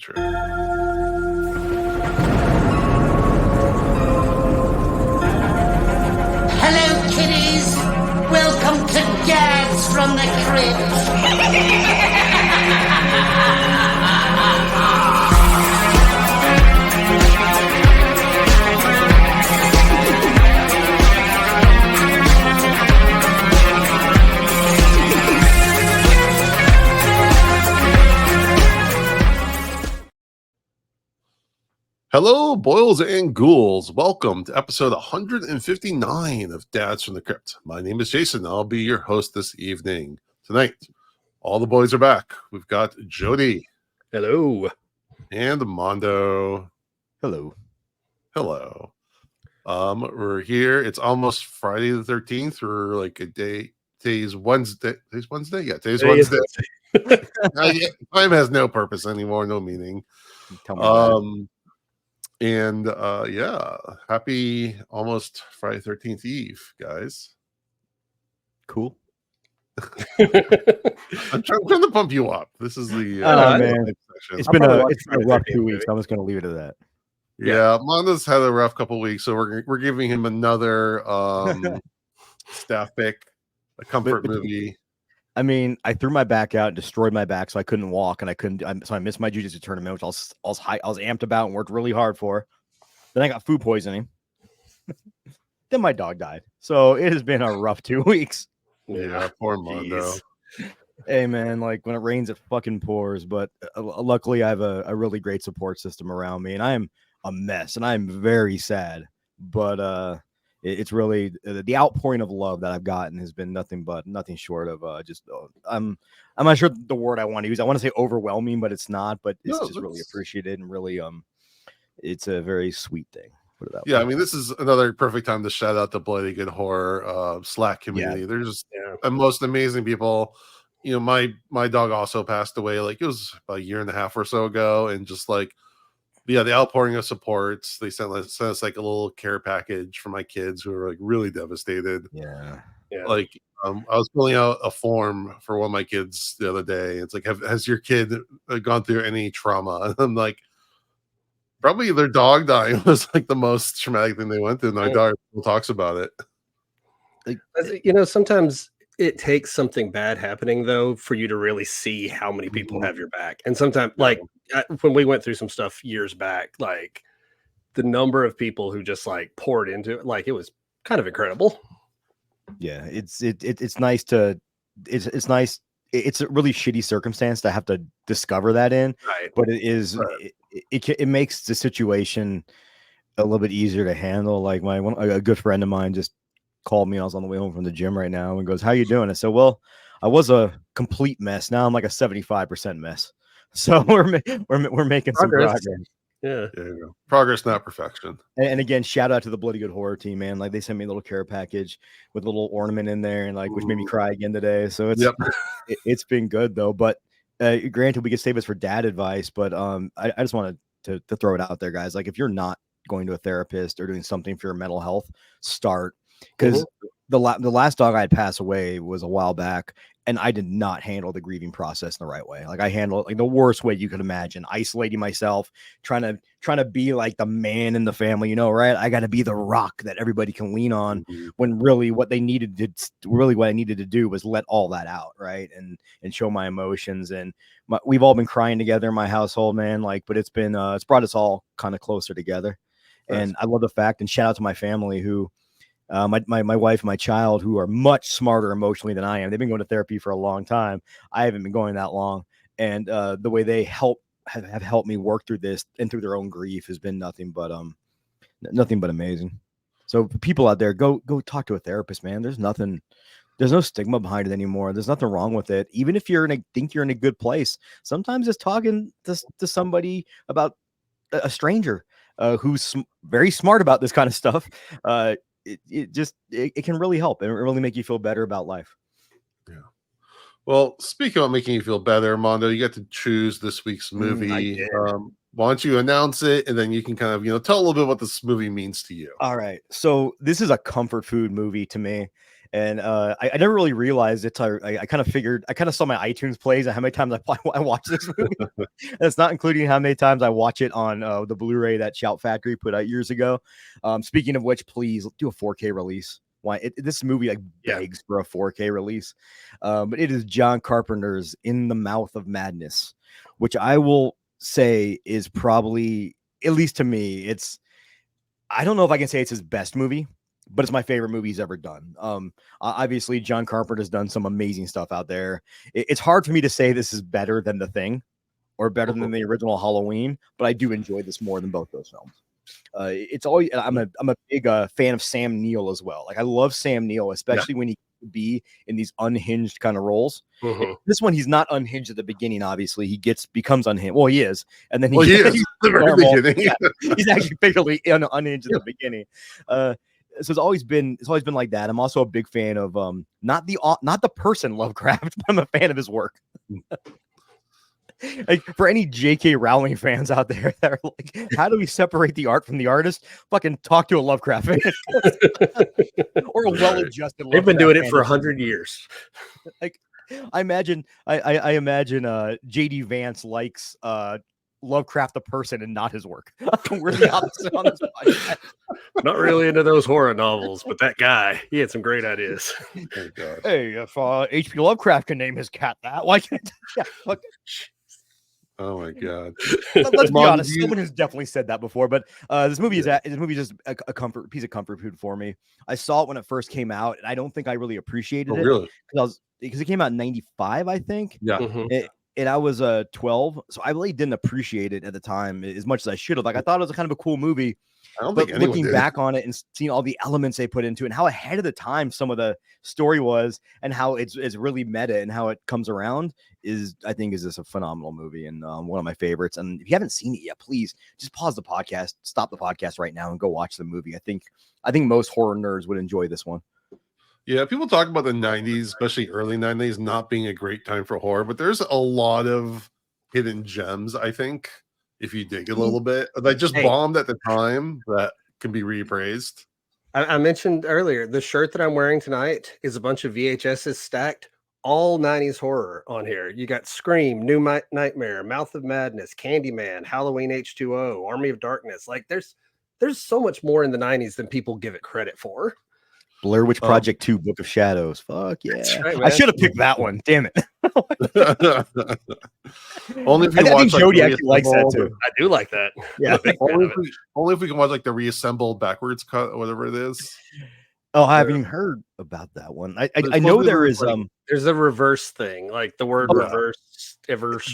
True. Hello, kiddies. Welcome to Dads from the Hello, boils and ghouls. Welcome to episode 159 of Dads from the Crypt. My name is Jason. I'll be your host this evening. Tonight, all the boys are back. We've got Jody. Hello. And Mondo. Hello. Hello. We're here. It's almost Friday the 13th. We're like a day. Today's Wednesday. Today's Wednesday? Yeah, today's Wednesday. Time has no purpose anymore, no meaning. Tell me about it. And yeah, happy almost Friday 13th Eve, guys. Cool. I'm trying to pump you up. This is the man. It's been a rough 2 weeks. I'm just gonna leave it at that. Yeah, Mondo's had a rough couple of weeks, so we're giving him another staff pick, a comfort movie. I mean, I threw my back out, destroyed my back, so I couldn't walk, and so I missed my jiu-jitsu tournament, which I was amped about and worked really hard for. Then I got food poisoning. Then my dog died. So it has been a rough 2 weeks. Yeah, poor Mondo. Hey man, like when it rains, it fucking pours. But luckily, I have a really great support system around me, and I am a mess, and I am very sad. But it's really the outpouring of love that I've gotten has been nothing short of I'm not sure the word I want to use. I want to say overwhelming, but it's not. But it's just really appreciated and really it's a very sweet thing. Put it that way. I mean, this is another perfect time to shout out the Bloody Good Horror Slack community. They're just the most amazing people. You know, my dog also passed away. Like it was about a year and a half or so ago, and just like. Yeah, the outpouring of supports. They sent us like a little care package for my kids who were like really devastated. Yeah. Like I was filling out a form for one of my kids the other day. It's like, has your kid gone through any trauma? And I'm like, probably their dog dying was like the most traumatic thing they went through. And my dog talks about it. Like, you know, sometimes it takes something bad happening though for you to really see how many people have your back. And sometimes like when we went through some stuff years back, like the number of people who just like poured into it, like it was kind of incredible. Yeah, it's nice to it's nice. It's a really shitty circumstance to have to discover that in, right. But it is it makes the situation a little bit easier to handle. Like a good friend of mine just called me. I was on the way home from the gym right now and goes, "How you doing?" I said, "Well, I was a complete mess. Now I'm like a 75% mess." So we're making some progress. Yeah. Progress, not perfection. And again, shout out to the Bloody Good Horror team, man. Like they sent me a little care package with a little ornament in there, and like which made me cry again today. So it's been good though. But granted, we could save this for dad advice, but I just wanted to throw it out there, guys. Like if you're not going to a therapist or doing something for your mental health, start. Because the last dog I had passed away was a while back, and I did not handle the grieving process in the right way. Like I handled it like the worst way you could imagine, isolating myself, trying to be like the man in the family, you know, right? I got to be the rock that everybody can lean on, when really what I needed to do was let all that out, right? And show my emotions. And we've all been crying together in my household, man. Like, but it's brought us all kind of closer together. Nice. And I love the fact, and shout out to my family who. My wife and my child, who are much smarter emotionally than I am. They've been going to therapy for a long time. I haven't been going that long. And the way they have helped me work through this and through their own grief has been nothing but amazing. So people out there, go talk to a therapist, man. There's no stigma behind it anymore. There's nothing wrong with it. Even if think you're in a good place, sometimes just talking to somebody about a stranger who's very smart about this kind of stuff, it can really help and really make you feel better about life. Yeah. Well, speaking of making you feel better, Mondo, you get to choose this week's movie. Why don't you announce it, and then you can kind of, tell a little bit what this movie means to you. All right. So this is a comfort food movie to me. And I never really realized it. I kind of figured, I kind of saw my iTunes plays and how many times I watched this movie. And it's not including how many times I watch it on the Blu-ray that Shout Factory put out years ago. Speaking of which, please do a 4K release. Why this movie like begs for a 4K release. But it is John Carpenter's In the Mouth of Madness, which I will say is probably, at least to me, I don't know if I can say it's his best movie, but it's my favorite movie he's ever done. Obviously, John Carpenter's done some amazing stuff out there. It's hard for me to say this is better than The Thing or better than the original Halloween, but I do enjoy this more than both those films. It's always I'm a big fan of Sam Neill as well. Like I love Sam Neill, especially when he can be in these unhinged kind of roles. This one, he's not unhinged at the beginning. Obviously, he becomes unhinged. Well, he is, and then he's actually fatally unhinged at the beginning. So it's always been like that. I'm also a big fan of not the person Lovecraft, but I'm a fan of his work. Like for any J.K. Rowling fans out there that are like, how do we separate the art from the artist? Fucking talk to a Lovecraft fan or a well-adjusted. They've been doing it for 100 years. Like I imagine J.D. Vance likes Lovecraft the person and not his work. We're the opposite on this podcast. Not really into those horror novels, but that guy, he had some great ideas. Hey, if H.P. Lovecraft can name his cat that, why can't? Oh my god! Let's be honest. Someone has definitely said that before, but this movie is just a piece of comfort food for me. I saw it when it first came out, and I don't think I really appreciated it. Really? Because it came out in '95, I think. Yeah. And I was 12, so I really didn't appreciate it at the time as much as I should have. Like I thought it was kind of a cool movie. But looking back on it and seeing all the elements they put into it and how ahead of the time some of the story was and how it's really meta and how it comes around I think is just a phenomenal movie and one of my favorites. And if you haven't seen it yet, please just pause the podcast, stop the podcast right now and go watch the movie. I think most horror nerds would enjoy this one. Yeah, people talk about the 90s, especially early 90s, not being a great time for horror, but there's a lot of hidden gems, I think. If you dig a little bit, that just bombed at the time that can be reappraised. I mentioned earlier, the shirt that I'm wearing tonight is a bunch of VHSs stacked, all 90s horror on here. You got Scream, New Nightmare, Mouth of Madness, Candyman, Halloween H2O, Army of Darkness. Like there's so much more in the 90s than people give it credit for. Blair Witch Project 2, Book of Shadows. Fuck yeah. Right, I should have picked that one. Damn it. Only if you watch, think Jody actually likes that too. I do like that. Yeah. Only if we can watch like the reassembled backwards cut or whatever it is. Oh, I haven't even heard about that one. I know there is there's a reverse thing, like the word reverse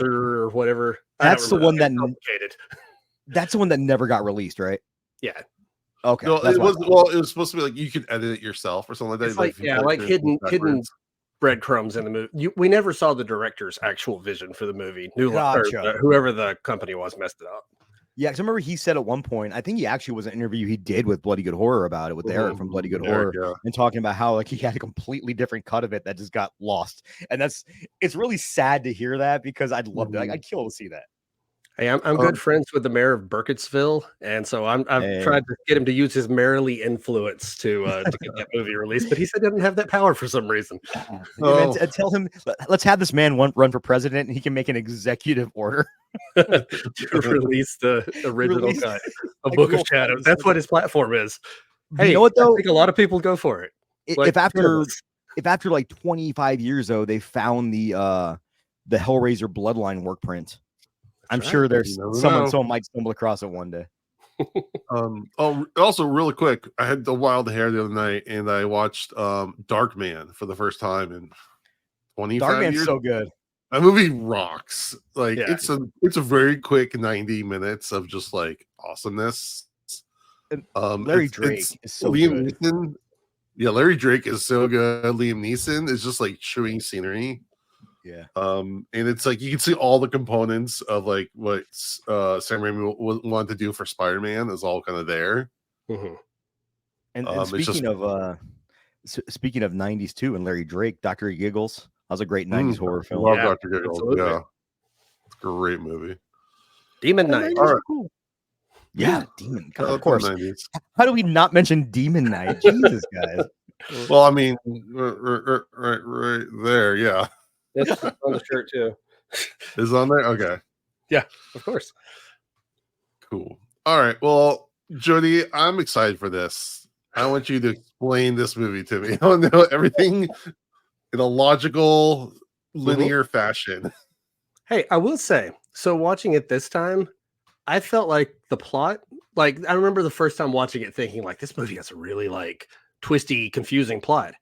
or whatever. That's the one that that's the one that never got released, right? Yeah. Okay. No, it was supposed to be like you could edit it yourself or something like that. Like hidden breadcrumbs in the movie. We never saw the director's actual vision for the movie. Whoever the company was messed it up. Yeah, because I remember he said at one point, I think he actually was an interview he did with Bloody Good Horror about it with Eric from Bloody Good Horror, and talking about how like he had a completely different cut of it that just got lost. And it's really sad to hear that because I'd love to. I'd kill to see that. Hey, I'm good friends with the mayor of Burkittsville, and so I've tried to get him to use his mayorly influence to get that movie released, but he said he doesn't have that power for some reason. Tell him, let's have this man run for president, and he can make an executive order to release the original cut of Book of Shadows. That's what his platform is. Hey, you know what though? I think a lot of people go for it. If after like 25 years though, they found the Hellraiser Bloodline work print. I'm sure there's someone might stumble across it one day. Also really quick, I had the wild hair the other night and I watched Darkman for the first time in 25 years. Darkman's so good. That movie rocks. Like it's a very quick 90 minutes of just like awesomeness. Larry Drake is so Liam good. Neeson. Yeah, Larry Drake is so good. Liam Neeson is just like chewing scenery. Yeah. And it's like you can see all the components of like what Sam Raimi wanted to do for Spider-Man is all kind of there. Mm-hmm. And speaking of 90s too, and Larry Drake, Dr. Giggles, that was a great 90s horror film. Love Dr. Giggles. Absolutely. Yeah, it's a great movie. Demon Knight. All right. Cool. Yeah, Demon. God, of the course. 90s. How do we not mention Demon Knight? Jesus, guys. Well, I mean, right there, yeah. It's on the shirt too. Is on there? Okay. Yeah, of course. Cool. All right. Well, Jody, I'm excited for this. I want you to explain this movie to me. I want to know everything in a logical, linear fashion. Hey, I will say, so watching it this time, I felt like the plot, like I remember the first time watching it thinking like this movie has a really like twisty, confusing plot.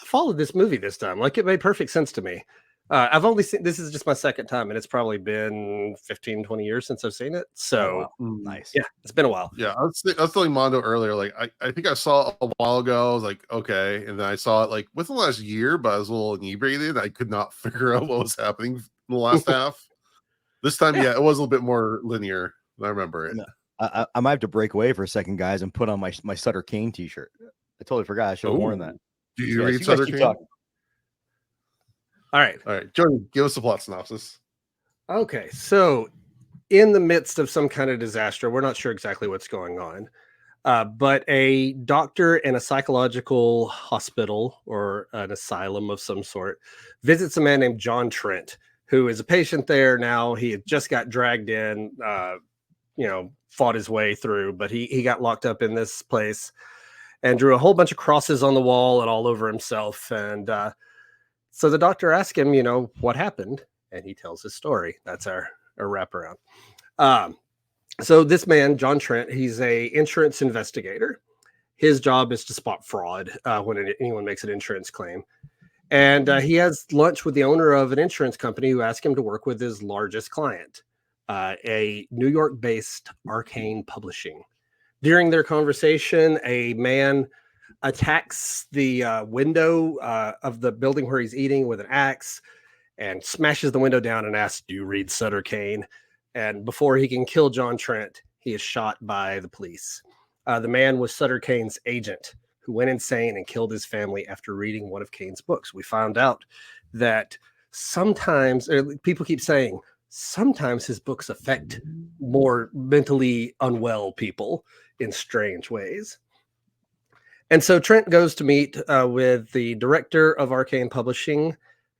I followed this movie this time. Like it made perfect sense to me. I've only seen, this is just my second time and it's probably been 15, 20 years since I've seen it. So Nice. Yeah, it's been a while. Yeah, I was telling Mondo earlier, like I think I saw a while ago. I was like, okay, and then I saw it like within the last year, but I was a little inebriated. I could not figure out what was happening in the last half. This time, yeah, it was a little bit more linear. I remember it. I might have to break away for a second, guys, and put on my Sutter Kane t-shirt. I totally forgot. I should have worn that. Do you read Sutter Kane? All right. Jody, give us a plot synopsis. Okay, so in the midst of some kind of disaster, we're not sure exactly what's going on, but a doctor in a psychological hospital or an asylum of some sort visits a man named John Trent, who is a patient there now. He had just got dragged in, fought his way through, but he got locked up in this place and drew a whole bunch of crosses on the wall and all over himself. And so the doctor asked him, what happened? And he tells his story. That's our wraparound. So this man, John Trent, he's a insurance investigator. His job is to spot fraud when anyone makes an insurance claim. And he has lunch with the owner of an insurance company who asked him to work with his largest client, a New York-based Arcane Publishing. During their conversation, a man attacks the window of the building where he's eating with an axe and smashes the window down and asks, "Do you read Sutter Kane?" And before he can kill John Trent, he is shot by the police. The man was Sutter Kane's agent who went insane and killed his family after reading one of Kane's books. We found out that sometimes, people keep saying, sometimes his books affect more mentally unwell people in strange ways. And so Trent goes to meet with the director of Arcane Publishing,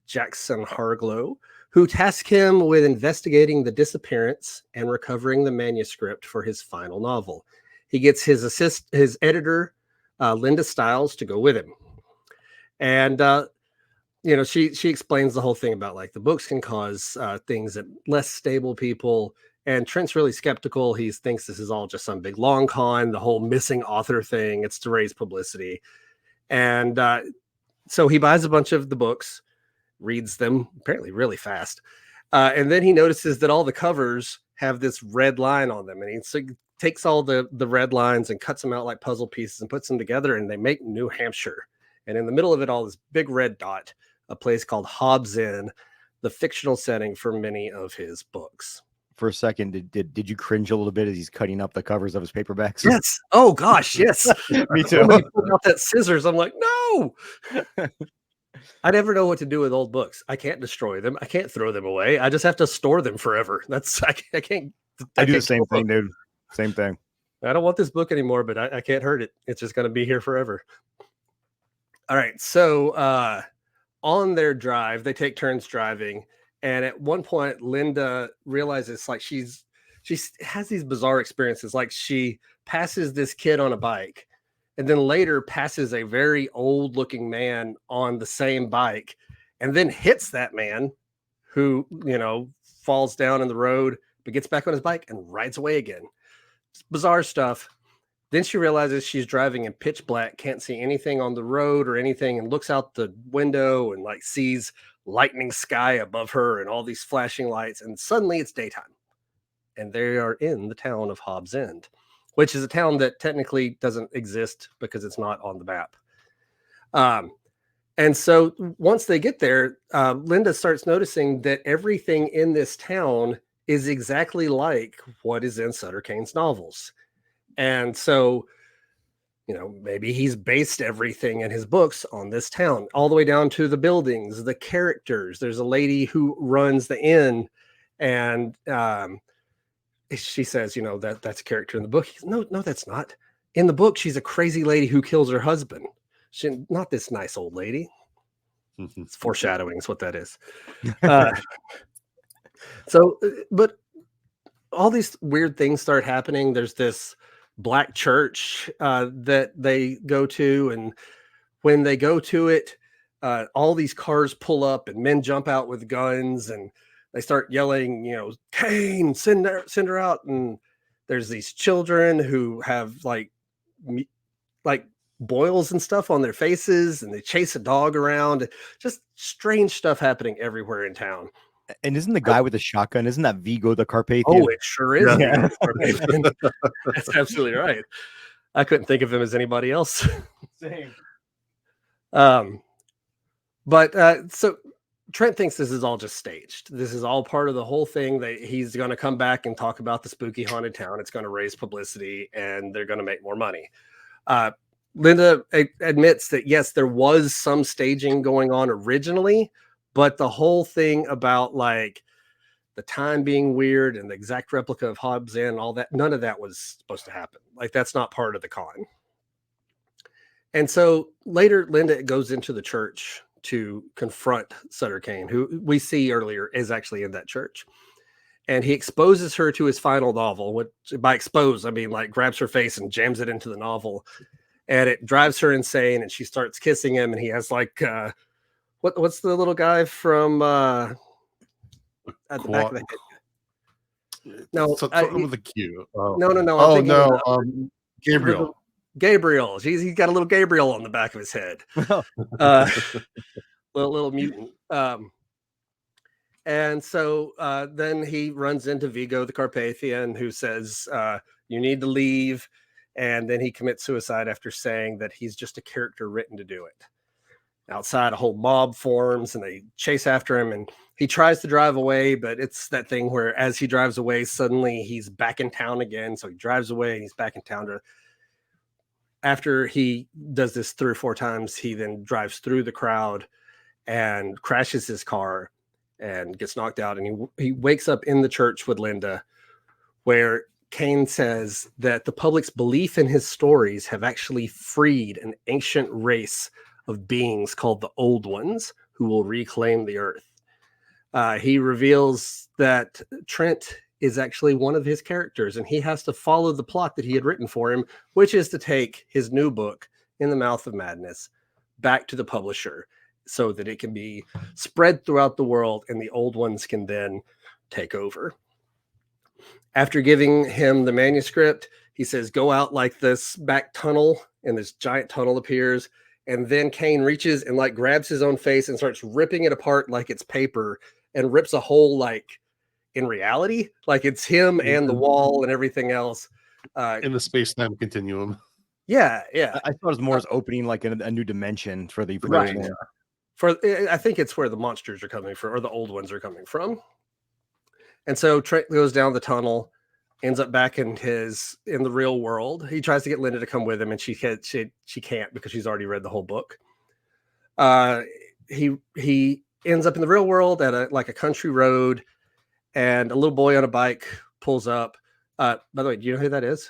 Jackson Harglow, who tasked him with investigating the disappearance and recovering the manuscript for his final novel. He gets his editor, Linda Stiles, to go with him. And, she explains the whole thing about like the books can cause things that less stable people. And Trent's really skeptical. He thinks this is all just some big long con, the whole missing author thing. It's to raise publicity. And so he buys a bunch of the books, reads them apparently really fast. And then he notices that all the covers have this red line on them. And he takes all the red lines and cuts them out like puzzle pieces and puts them together, and they make New Hampshire. And in the middle of it all, this big red dot, a place called Hobbs Inn, the fictional setting for many of his books. For a second, did you cringe a little bit as he's cutting up the covers of his paperbacks? Yes. Oh gosh, yes. Me too. When he pulled out that scissors, I'm like, no. I never know what to do with old books. I can't destroy them. I can't throw them away. I just have to store them forever. I can't. I do the same thing, dude. Same thing. I don't want this book anymore, but I can't hurt it. It's just going to be here forever. All right. So on their drive, they take turns driving. And at one point, Linda realizes like she has these bizarre experiences. Like she passes this kid on a bike and then later passes a very old looking man on the same bike and then hits that man who, falls down in the road, but gets back on his bike and rides away again. It's bizarre stuff. Then she realizes she's driving in pitch black, can't see anything on the road or anything, and looks out the window and like sees lightning sky above her and all these flashing lights. And suddenly it's daytime and they are in the town of Hobbs End, which is a town that technically doesn't exist because it's not on the map. And so once they get there, Linda starts noticing that everything in this town is exactly like what is in Sutter Kane's novels. And so, maybe he's based everything in his books on this town, all the way down to the buildings, the characters. There's a lady who runs the inn, and she says, that's a character in the book. No, that's not. In the book, she's a crazy lady who kills her husband. Not this nice old lady. It's foreshadowing is what that is. But all these weird things start happening. There's this black church that they go to, and when they go to it, all these cars pull up and men jump out with guns, and they start yelling, Kane, send her out. And there's these children who have like boils and stuff on their faces, and they chase a dog around. Just strange stuff happening everywhere in town. And isn't the guy with the shotgun, isn't that Vigo the Carpathian? Oh, it sure is. Yeah. That's absolutely right. I couldn't think of him as anybody else. Same. So Trent thinks this is all just staged. This is all part of the whole thing, that he's going to come back and talk about the spooky haunted town. It's going to raise publicity and they're going to make more money. Linda admits that, yes, there was some staging going on originally, but the whole thing about like the time being weird and the exact replica of Hobbs End, all that, none of that was supposed to happen. Like, that's not part of the con. And so later, Linda goes into the church to confront Sutter Kane, who we see earlier is actually in that church. And he exposes her to his final novel, which by expose, I mean like grabs her face and jams it into the novel. And it drives her insane, and she starts kissing him. And he has like, what's the little guy from at the back of the head? No, with a Q. No. Gabriel. Gabriel. He's got a little Gabriel on the back of his head. Little mutant. And so then he runs into Vigo the Carpathian, who says, you need to leave. And then he commits suicide after saying that he's just a character written to do it. Outside, a whole mob forms and they chase after him, and he tries to drive away, but it's that thing where as he drives away, suddenly he's back in town again. So he drives away and he's back in town. After he does this 3 or 4 times, he then drives through the crowd and crashes his car and gets knocked out. And he wakes up in the church with Linda, where Kane says that the public's belief in his stories have actually freed an ancient race of beings called the Old Ones, who will reclaim the earth. He reveals that Trent is actually one of his characters, and he has to follow the plot that he had written for him, which is to take his new book, In the Mouth of Madness, back to the publisher so that it can be spread throughout the world and the Old Ones can then take over. After giving him the manuscript, he says, go out like this back tunnel, and this giant tunnel appears. And then Kane reaches and like grabs his own face and starts ripping it apart like it's paper, and rips a hole like in reality, like it's him and the wall and everything else. In the space-time continuum. Yeah. I thought it was more as opening like a new dimension for the right. I think it's where the monsters are coming from, or the Old Ones are coming from. And so Trent goes down the tunnel, ends up back in the real world. He tries to get Linda to come with him, and she can't because she's already read the whole book. He ends up in the real world at a country road, and a little boy on a bike pulls up. By the way, do you know who that is?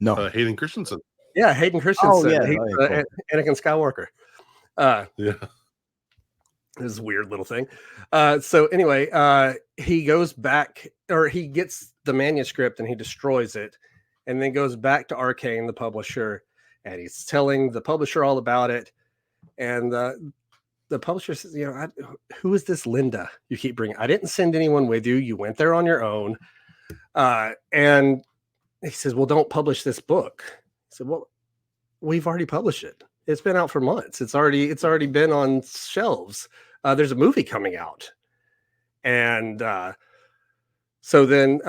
No, Hayden Christensen. Yeah, Hayden Christensen. Oh, yeah. He's cool. Anakin Skywalker. Yeah. This is a weird little thing. So anyway, he goes back, or he gets the manuscript and he destroys it, and then goes back to Arcane, the publisher, and he's telling the publisher all about it. And the publisher says, who is this Linda you keep bringing? I didn't send anyone with you. You went there on your own. And he says, well, don't publish this book. I said, well, we've already published it. It's been out for months. It's already been on shelves. There's a movie coming out. And so then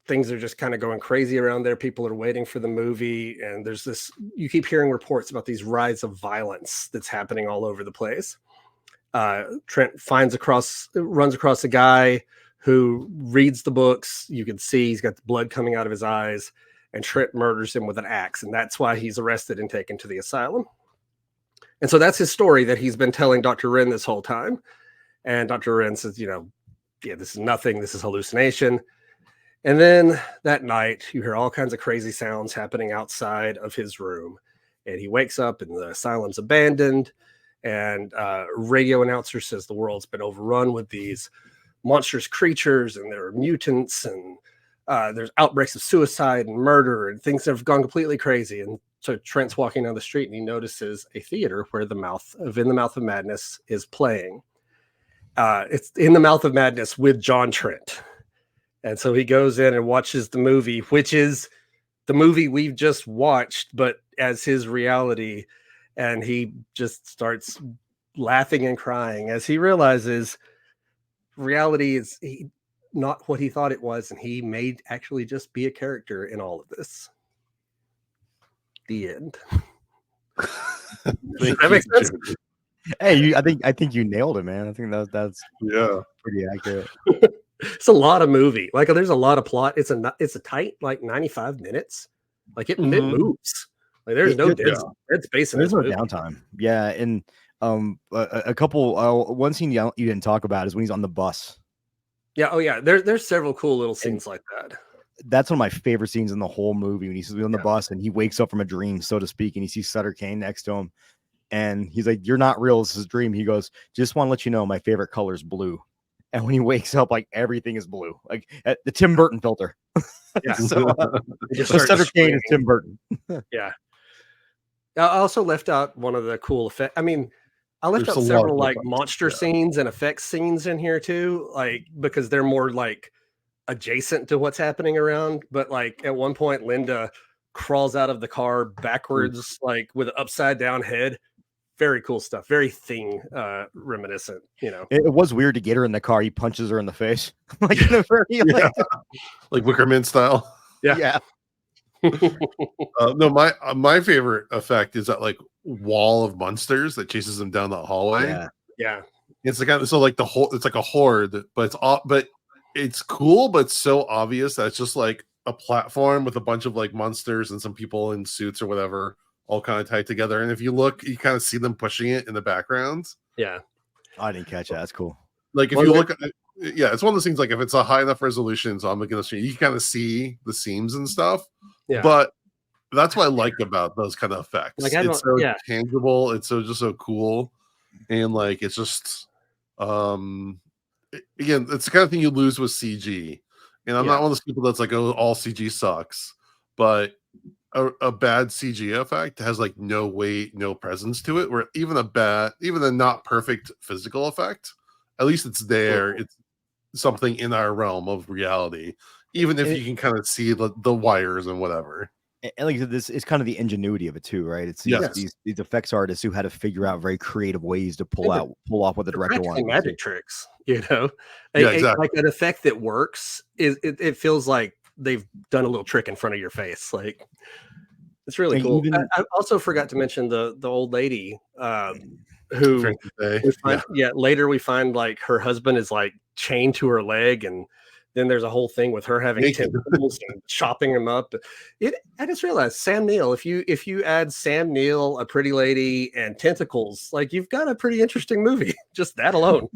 things are just kind of going crazy around there. People are waiting for the movie. And you keep hearing reports about these rise of violence that's happening all over the place. Trent runs across a guy who reads the books. You can see he's got the blood coming out of his eyes. And Trent murders him with an axe. And that's why he's arrested and taken to the asylum. And so that's his story that he's been telling Dr. Wren this whole time. And Dr. Wren says, this is nothing. This is hallucination. And then that night, you hear all kinds of crazy sounds happening outside of his room. And he wakes up and the asylum's abandoned. And radio announcer says the world's been overrun with these monstrous creatures and there are mutants and there's outbreaks of suicide and murder and things have gone completely crazy. And so Trent's walking down the street and he notices a theater where In the Mouth of Madness is playing. It's In the Mouth of Madness with John Trent. And so he goes in and watches the movie, which is the movie we've just watched, but as his reality. And he just starts laughing and crying as he realizes reality is not what he thought it was. And he may actually just be a character in all of this. The end. That makes sense. Hey, I think you nailed it, man. I think that's pretty accurate. It's a lot of movie. Like there's a lot of plot. It's a tight like 95 minutes. Like it moves. Like there's no dead space in this movie. There's no downtime. Yeah, and a couple one scene you didn't talk about is when he's on the bus. Yeah, oh yeah. There's several cool little scenes like that. That's one of my favorite scenes in the whole movie when he's on the bus and he wakes up from a dream, so to speak, and he sees Sutter Kane next to him. And he's like, "You're not real. This is a dream." He goes, "Just want to let you know my favorite color is blue." And when he wakes up, like everything is blue, like the Tim Burton filter. Yeah. So Sutter Kane is Tim Burton. Yeah. I also left out one of the cool effects. I mean, I left out several like monster scenes and effects scenes in here too, like because they're more like adjacent to what's happening around. But like at one point, Linda crawls out of the car backwards, like with an upside down head. Very cool stuff. Very Thing reminiscent, you know. It was weird to get her in the car. He punches her in the face. Like in a very like Wickerman style. Yeah. No, my favorite effect is that like wall of monsters that chases them down the hallway. Yeah. It's like so like it's like a horde, but it's cool, but it's so obvious that it's just like a platform with a bunch of like monsters and some people in suits or whatever, all kind of tied together. And if you look, you kind of see them pushing it in the background. Yeah. I didn't catch that. That's cool. Like if you look at it's one of those things like if it's a high enough resolution, so I'm looking at the screen, you can kind of see the seams and stuff. Yeah. But that's what I like about those kind of effects. Like it's so tangible, it's just so cool. And like it's just again, it's the kind of thing you lose with CG. And I'm not one of those people that's like, oh, all CG sucks. But a bad CG effect has like no weight, no presence to it. Where even a not perfect physical effect, at least it's there. It's something in our realm of reality, even if you can kind of see the wires and whatever. And like this is kind of the ingenuity of it too, right? It's these effects artists who had to figure out very creative ways to pull off what the director wanted. Magic tricks, you know, exactly. Like an effect that works. It feels like they've done a little trick in front of your face. Like it's really cool. I also forgot to mention the old lady who later we find like her husband is like chained to her leg, and then there's a whole thing with her having tentacles and chopping him up. I just realized Sam Neill, if you add Sam Neill, a pretty lady, and tentacles, like you've got a pretty interesting movie. Just that alone.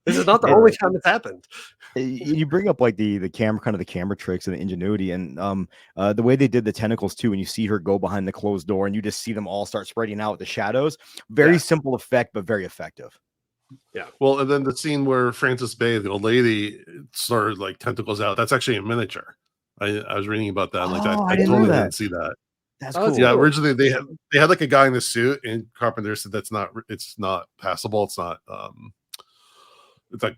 This is not the only time it's happened. You bring up like the camera tricks and the ingenuity, and the way they did the tentacles too. When you see her go behind the closed door, and you just see them all start spreading out with the shadows. Very simple effect, but very effective. Yeah. Well, and then the scene where Frances Bay, the old lady, started like tentacles out. That's actually a miniature. I was reading about that. I totally didn't see that. That's cool. Yeah, originally they had like a guy in the suit, and Carpenter said it's not passable. It's not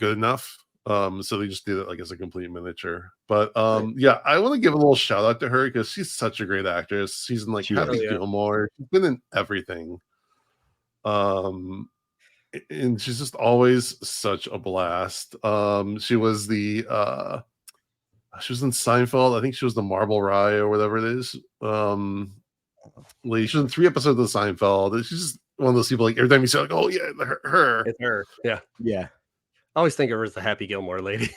good enough. So they just did it like as a complete miniature. But yeah, I want to give a little shout out to her because she's such a great actress. She's in like Happy Gilmore. She's been in everything. And she's just always such a blast. She was she was in Seinfeld. I think she was the Marble Rye or whatever it is. She was in 3 episodes of Seinfeld. She's just one of those people like every time you say like, oh yeah, her. It's her. Yeah. I always think of her as the Happy Gilmore lady.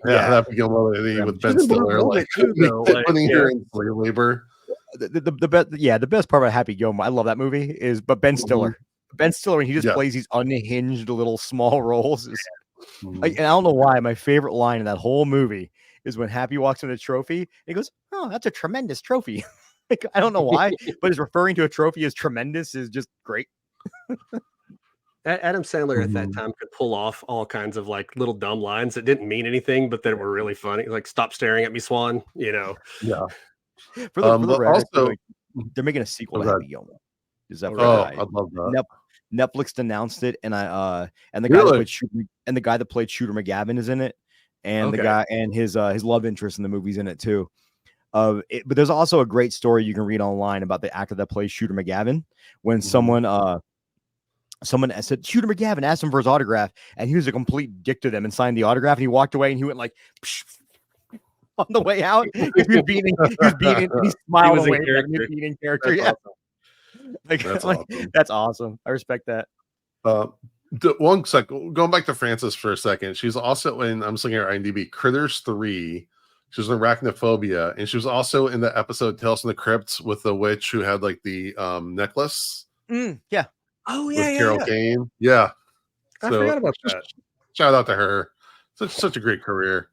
Happy Gilmore lady with Ben Stiller, like putting her in slave labor. The best part about Happy Gilmore, I love that movie, is Ben Stiller. Ben Stiller, when he just plays these unhinged little small roles. And I don't know why, my favorite line in that whole movie is when Happy walks in a trophy. And he goes, "Oh, that's a tremendous trophy." Like, I don't know why, but he's referring to a trophy as tremendous is just great. Adam Sandler at that time could pull off all kinds of like little dumb lines that didn't mean anything, but that were really funny. Like "Stop staring at me, Swan." Yeah. For the record, also, they're making a sequel to Happy Gilmore. Is that I love that. Netflix announced it, and the guy that played Shooter McGavin is in it, and the guy and his love interest in the movie's in it too. But there's also a great story you can read online about the actor that plays Shooter McGavin. When someone said Shooter McGavin asked him for his autograph, and he was a complete dick to them and signed the autograph, and he walked away and he went like on the way out. He was beating, he smiled away from the beating character. That's awesome. That's awesome. I respect that. One second, going back to Frances for a second. She's also in, I'm just looking at her IMDb, Critters 3. She was in Arachnophobia, and she was also in the episode Tales from the Crypt with the witch who had like the necklace. Yeah. Oh yeah, with Carol Kane. Yeah. I forgot about that. Shout out to her. Such a great career.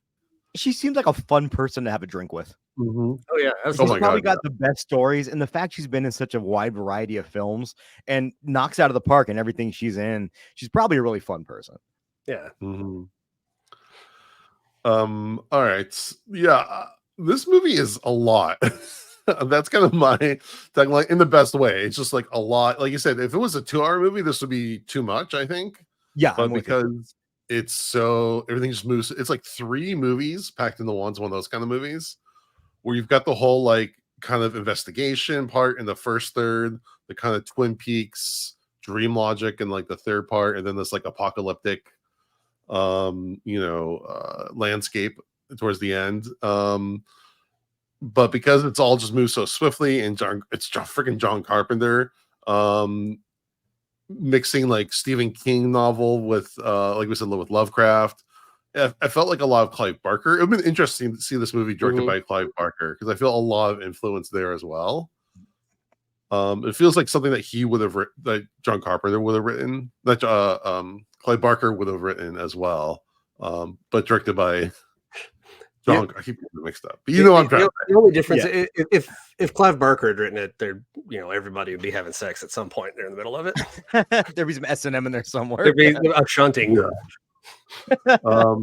She seems like a fun person to have a drink with. Oh yeah, she's probably got the best stories, and the fact she's been in such a wide variety of films and knocks out of the park in everything she's in. She's probably a really fun person. Yeah. All right. Yeah. This movie is a lot. That's kind of my tagline in the best way. It's just like a lot. Like you said, if it was a 2-hour movie, this would be too much, I think. Yeah. But because it's so everything just moves, it's like 3 movies packed into one of those kind of movies where you've got the whole like kind of investigation part in the first third, the kind of Twin Peaks dream logic in like the third part, and then this like apocalyptic landscape towards the end. But because it's all just moved so swiftly, and it's freaking John Carpenter, mixing like Stephen King novel with like we said with Lovecraft. I felt like a lot of Clive Barker. It would have been interesting to see this movie directed by Clive Barker, because I feel a lot of influence there as well. It feels like something that he would have written, that John Carpenter would have written, that Clive Barker would have written as well, but directed by John. I keep getting mixed up, but I'm trying. The only difference, if Clive Barker had written it, there, everybody would be having sex at some point there in the middle of it. There'd be some S&M in there somewhere. There'd be a shunting. Yeah. I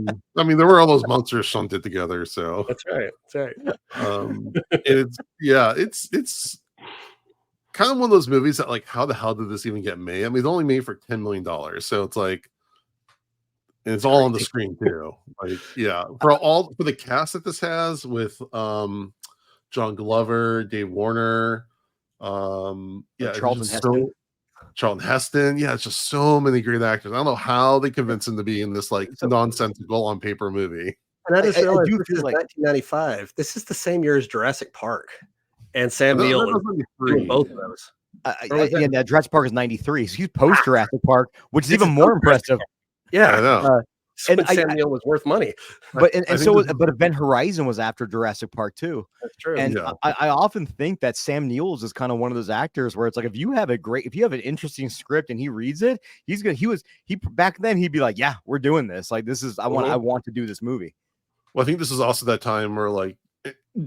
mean, there were all those monsters shunted together, so that's right. It's kind of one of those movies that, like, how the hell did this even get made? I mean, it's only made for $10 million, so it's like, and it's all on the screen too. Like, for the cast that this has with John Glover, Dave Warner, Charlton Heston. Yeah, it's just so many great actors. I don't know how they convinced him to be in this like nonsensical on paper movie. And I just realized this is 1995. This is the same year as Jurassic Park, and Sam Neill is doing both of those. Jurassic Park is 93. So he's post Jurassic Park, which is even more impressive. Yeah, I know. And Sam Neill was worth money, but Event Horizon was after Jurassic Park too. That's true. And I often think that Sam Neill is kind of one of those actors where it's like, if you have an interesting script and he reads it, back then he'd be like, yeah, we're doing this. Like, this is I want to do this movie. Well, I think this is also that time where like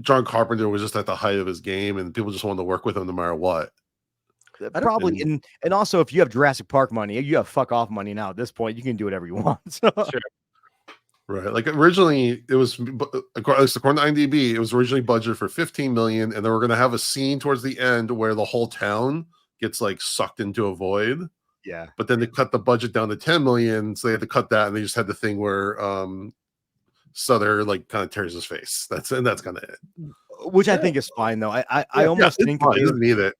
John Carpenter was just at the height of his game, and people just wanted to work with him no matter what. Probably, and also if you have Jurassic Park money, you have fuck off money now. At this point, you can do whatever you want. So. Sure. Right. Like originally, it was, at least according to IMDb, it was originally budgeted for $15 million, and they were going to have a scene towards the end where the whole town gets like sucked into a void. Yeah. But then they cut the budget down to $10 million, so they had to cut that, and they just had the thing where Sutter like kind of tears his face. That's kind of it. Which I think is fine though. I almost think he doesn't need it.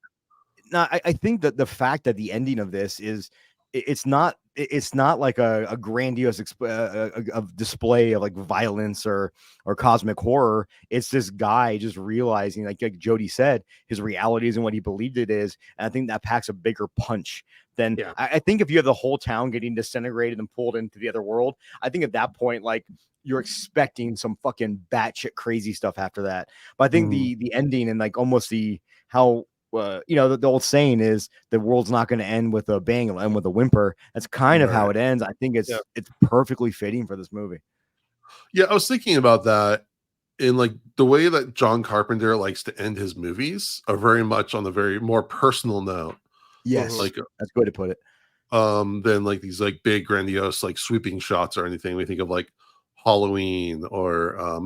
No, I think that the fact that the ending of this is it's not like a grandiose display of like violence or cosmic horror. It's this guy just realizing, like Jody said, his reality isn't what he believed it is. And I think that packs a bigger punch than I think if you have the whole town getting disintegrated and pulled into the other world. I think at that point, like, you're expecting some fucking batshit crazy stuff after that. But I think the ending and like almost the old saying is the world's not going to end with a bang, it'll end with a whimper. That's kind of how it ends. I think it's perfectly fitting for this movie. Yeah, I was thinking about that. in like the way that John Carpenter likes to end his movies are very much on the very more personal note. Yes, like that's good to put it. Than like these like big grandiose like sweeping shots or anything. We think of like Halloween or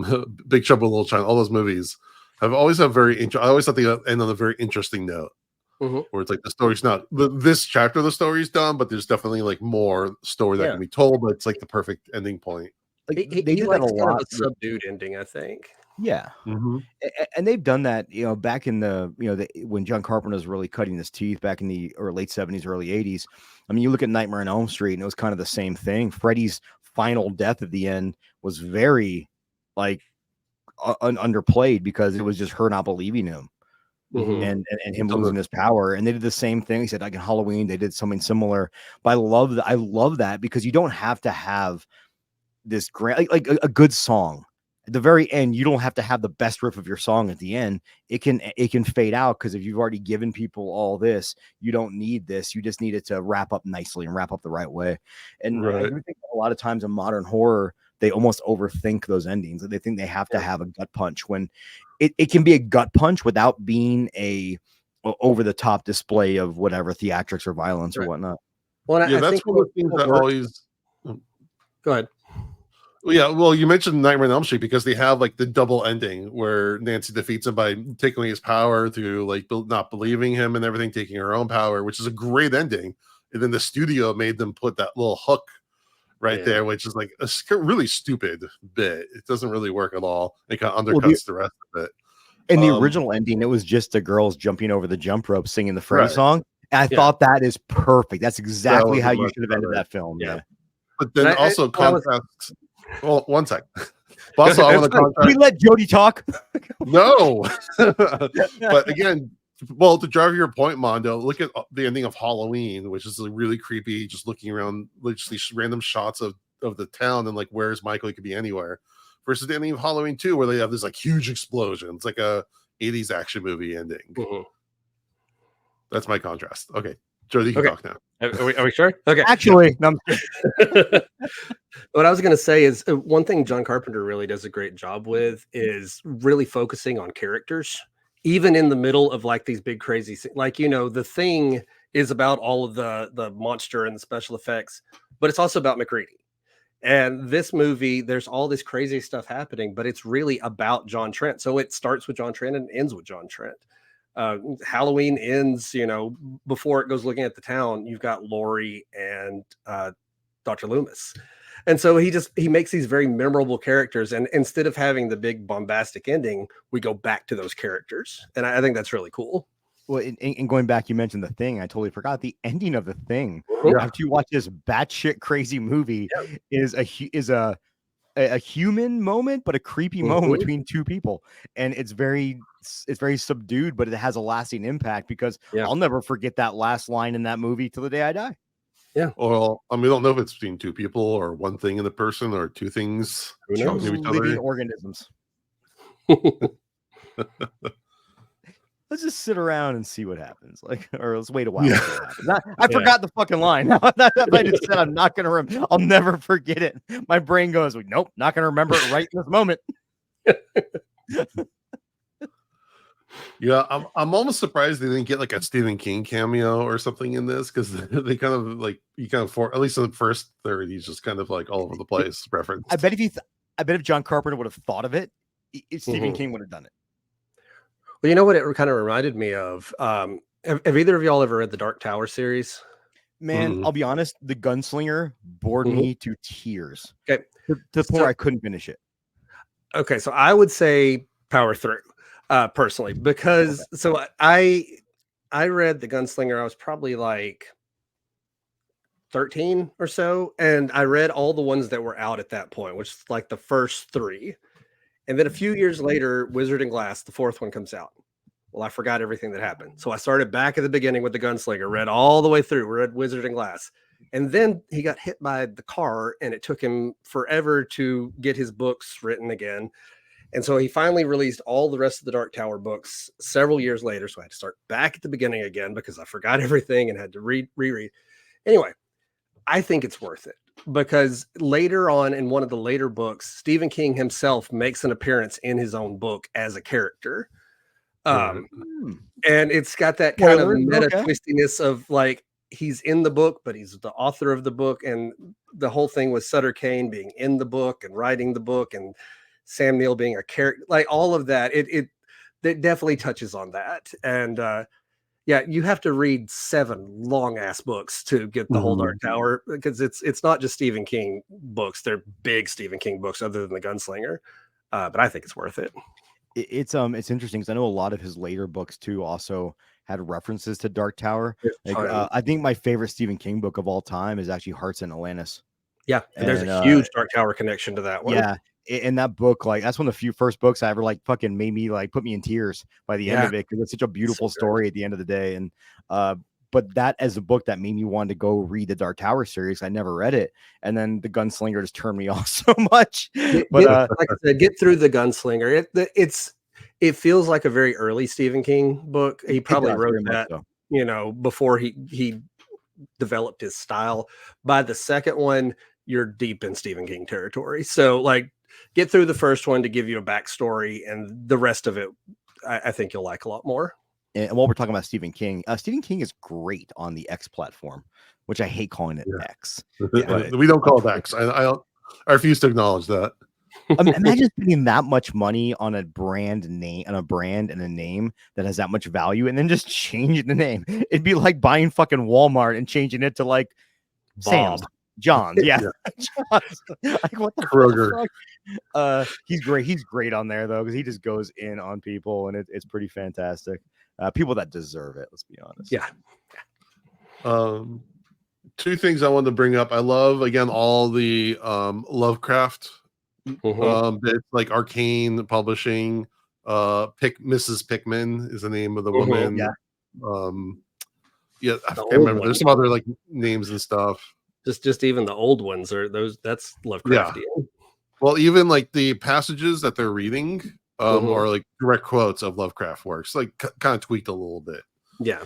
Big Trouble in Little China. All those movies have always have very. I always thought they end on a very interesting note. Where it's like the story's not this chapter of the story's done, but there's definitely like more story that can be told. But it's like the perfect ending point. Like He they did likes that a kind of lot. a subdued ending, I think. Yeah. And they've done that, you know, back in the, you know, when John Carpenter was really cutting his teeth back in the late 70s, early 80s. I mean, you look at Nightmare on Elm Street and it was kind of the same thing. Freddy's final death at the end was very like underplayed because it was just her not believing him. And him losing his power. And they did the same thing. He said, like in Halloween, they did something similar. But I love that because you don't have to have this grand, like a good song at the very end. You don't have to have the best riff of your song at the end. It can fade out because if you've already given people all this, you don't need this. You just need it to wrap up nicely and wrap up the right way. And I do think a lot of times in modern horror, they almost overthink those endings. They think they have to have a gut punch when it can be a gut punch without being a over the top display of whatever theatrics or violence or whatnot. Well, yeah, that's one of the things that always. Go ahead. Well, yeah, well, you mentioned Nightmare on Elm Street because they have like the double ending where Nancy defeats him by taking away his power through like not believing him and everything, taking her own power, which is a great ending. And then the studio made them put that little hook there, which is like a really stupid bit. It doesn't really work at all. It kind of undercuts the rest of it. In the original ending, it was just the girls jumping over the jump rope singing the Freddy song. And I thought that is perfect. That's exactly how you should have ended that film. Yeah. But then also contrast. Well, one sec. Also, I want to contrast. We let Jody talk. No. But again, well, to drive your point, Mondo, look at the ending of Halloween, which is really creepy, just looking around, just these random shots of the town and like, where's Michael? He could be anywhere. Versus the ending of Halloween 2, where they have this like huge explosion. It's like a 80s action movie ending. That's my contrast. Okay. Jody, you can talk now. Are we sure? Okay. Actually, no, what I was going to say is one thing John Carpenter really does a great job with is really focusing on characters, even in the middle of like these big crazy, like, you know, The Thing is about all of the monster and the special effects, but it's also about McCready. And this movie, there's all this crazy stuff happening, but it's really about John Trent. So it starts with John Trent and ends with John Trent. Halloween ends, you know, before it goes looking at the town, you've got Laurie and Dr. Loomis. And so he makes these very memorable characters. And instead of having the big bombastic ending, we go back to those characters. And I think that's really cool. Well, in going back, you mentioned The Thing. I totally forgot the ending of The Thing. After you watch this batshit crazy movie, is a human moment, but a creepy moment between two people, and it's very subdued, but it has a lasting impact because I'll never forget that last line in that movie till the day I die. Yeah. Well, I mean, we don't know if it's between two people or one thing in the person or two things. Two living organisms. Let's just sit around and see what happens. Like, or let's wait a while. I forgot the fucking line. I just said I'm not gonna remember. I'll never forget it. My brain goes, nope, not gonna remember it right in this moment. Yeah, I'm almost surprised they didn't get like a Stephen King cameo or something in this because they kind of like at least in the first third, he's just kind of like all over the place reference. I bet if John Carpenter would have thought of it, Stephen King would have done it. Well, you know what it kind of reminded me of? Have either of y'all ever read the Dark Tower series? Man, I'll be honest, The Gunslinger bored me to tears. Okay. To the point where I couldn't finish it. Okay, so I would say power through, personally, because so I read The Gunslinger. I was probably like 13 or so, and I read all the ones that were out at that point, which is like the first 3. And then a few years later, Wizard and Glass, the 4th one, comes out. Well, I forgot everything that happened. So I started back at the beginning with The Gunslinger, read all the way through, read Wizard and Glass. And then he got hit by the car, and it took him forever to get his books written again. And so he finally released all the rest of the Dark Tower books several years later. So I had to start back at the beginning again because I forgot everything and had to reread. Anyway, I think it's worth it. because later on in one of the later books, Stephen King himself makes an appearance in his own book as a character. And it's got that kind of meta twistiness of like, he's in the book, but he's the author of the book. And the whole thing with Sutter Kane being in the book and writing the book and Sam Neill being a character, like all of that, it definitely touches on that. And yeah, you have to read 7 long ass books to get the whole Dark Tower, because it's not just Stephen King books. They're big Stephen King books other than The Gunslinger. But I think it's worth it. It's interesting because I know a lot of his later books too also had references to Dark Tower. Like, I think my favorite Stephen King book of all time is actually Hearts in Atlantis. Yeah, and there's a huge Dark Tower connection to that one. Yeah, in that book, like that's one of the few first books I ever like fucking made me like put me in tears by the end of it, because it's such a beautiful story at the end of the day. And but that as a book that made me want to go read the Dark Tower series. I never read it, and then The Gunslinger just turned me off so much. But like I said, get through The Gunslinger. It feels like a very early Stephen King book. He probably wrote that, before he developed his style. By the second one, you're deep in Stephen King territory. So like, get through the first one to give you a backstory, and the rest of it, I think you'll like a lot more. And while we're talking about Stephen King is great on the X platform, which I hate calling it X. We don't call it X. I refuse to acknowledge that. Imagine spending that much money on a brand name, on a brand and a name that has that much value, and then just changing the name. It'd be like buying fucking Walmart and changing it to like Sam's, John's. Yeah. John's. Like, what the Kroger. Fuck? He's great. He's great on there though, because he just goes in on people, and it's pretty fantastic. People that deserve it, let's be honest. Yeah. 2 things I wanted to bring up. I love, again, all the Lovecraft bits, like Arcane Publishing. Mrs. Pickman is the name of the woman. Yeah. I can't remember. There's some other like names and stuff. Just even the old ones are those. That's Lovecraftian. Yeah. Well, even like the passages that they're reading are like direct quotes of Lovecraft works, like kind of tweaked a little bit. Yeah.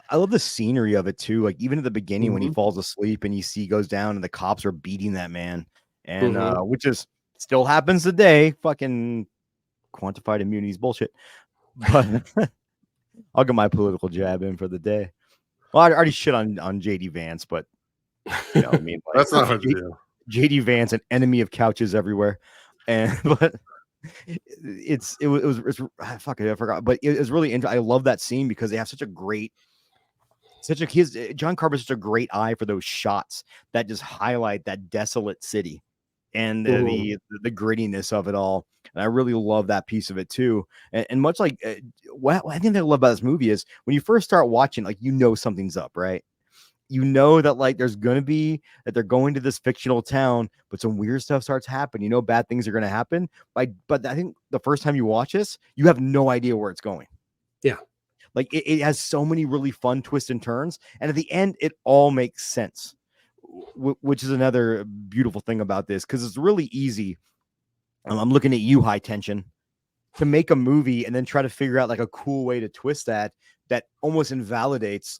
I love the scenery of it too. Like even at the beginning when he falls asleep and he goes down and the cops are beating that man, and which is still happens today. Fucking quantified immunities bullshit. But I'll get my political jab in for the day. Well, I already shit on JD Vance, but you know what I mean, like, that's not hard to do. JD Vance, an enemy of couches everywhere, and but it was fuck it, I forgot, but it was really interesting. I love that scene because they have such a great, John Carpenter's such a great eye for those shots that just highlight that desolate city and the grittiness of it all. And I really love that piece of it too. And much like what I think I love about this movie is when you first start watching, like, something's up, right? You know that like there's going to be that they're going to this fictional town, but some weird stuff starts happening. Bad things are going to happen. But I think the first time you watch this, you have no idea where it's going. Yeah. Like it has so many really fun twists and turns. And at the end, it all makes sense, which is another beautiful thing about this, because it's really easy. I'm looking at you, High Tension, to make a movie and then try to figure out like a cool way to twist that almost invalidates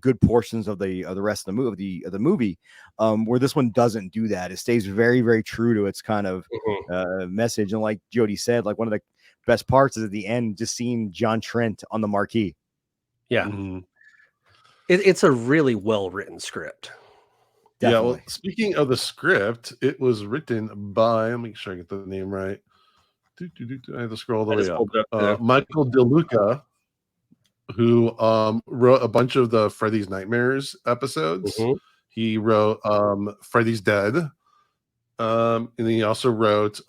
good portions of the rest of the movie, where this one doesn't do that. It stays very, very true to its kind of message. And like Jody said, like one of the best parts is at the end, just seeing John Trent on the marquee. Yeah. It's a really well-written script. Definitely. Yeah, well, speaking of the script, it was written by, let me make sure I get the name right. I have to scroll the way up. Michael DeLuca, who wrote a bunch of the Freddy's Nightmares episodes. He wrote Freddy's Dead. And he also wrote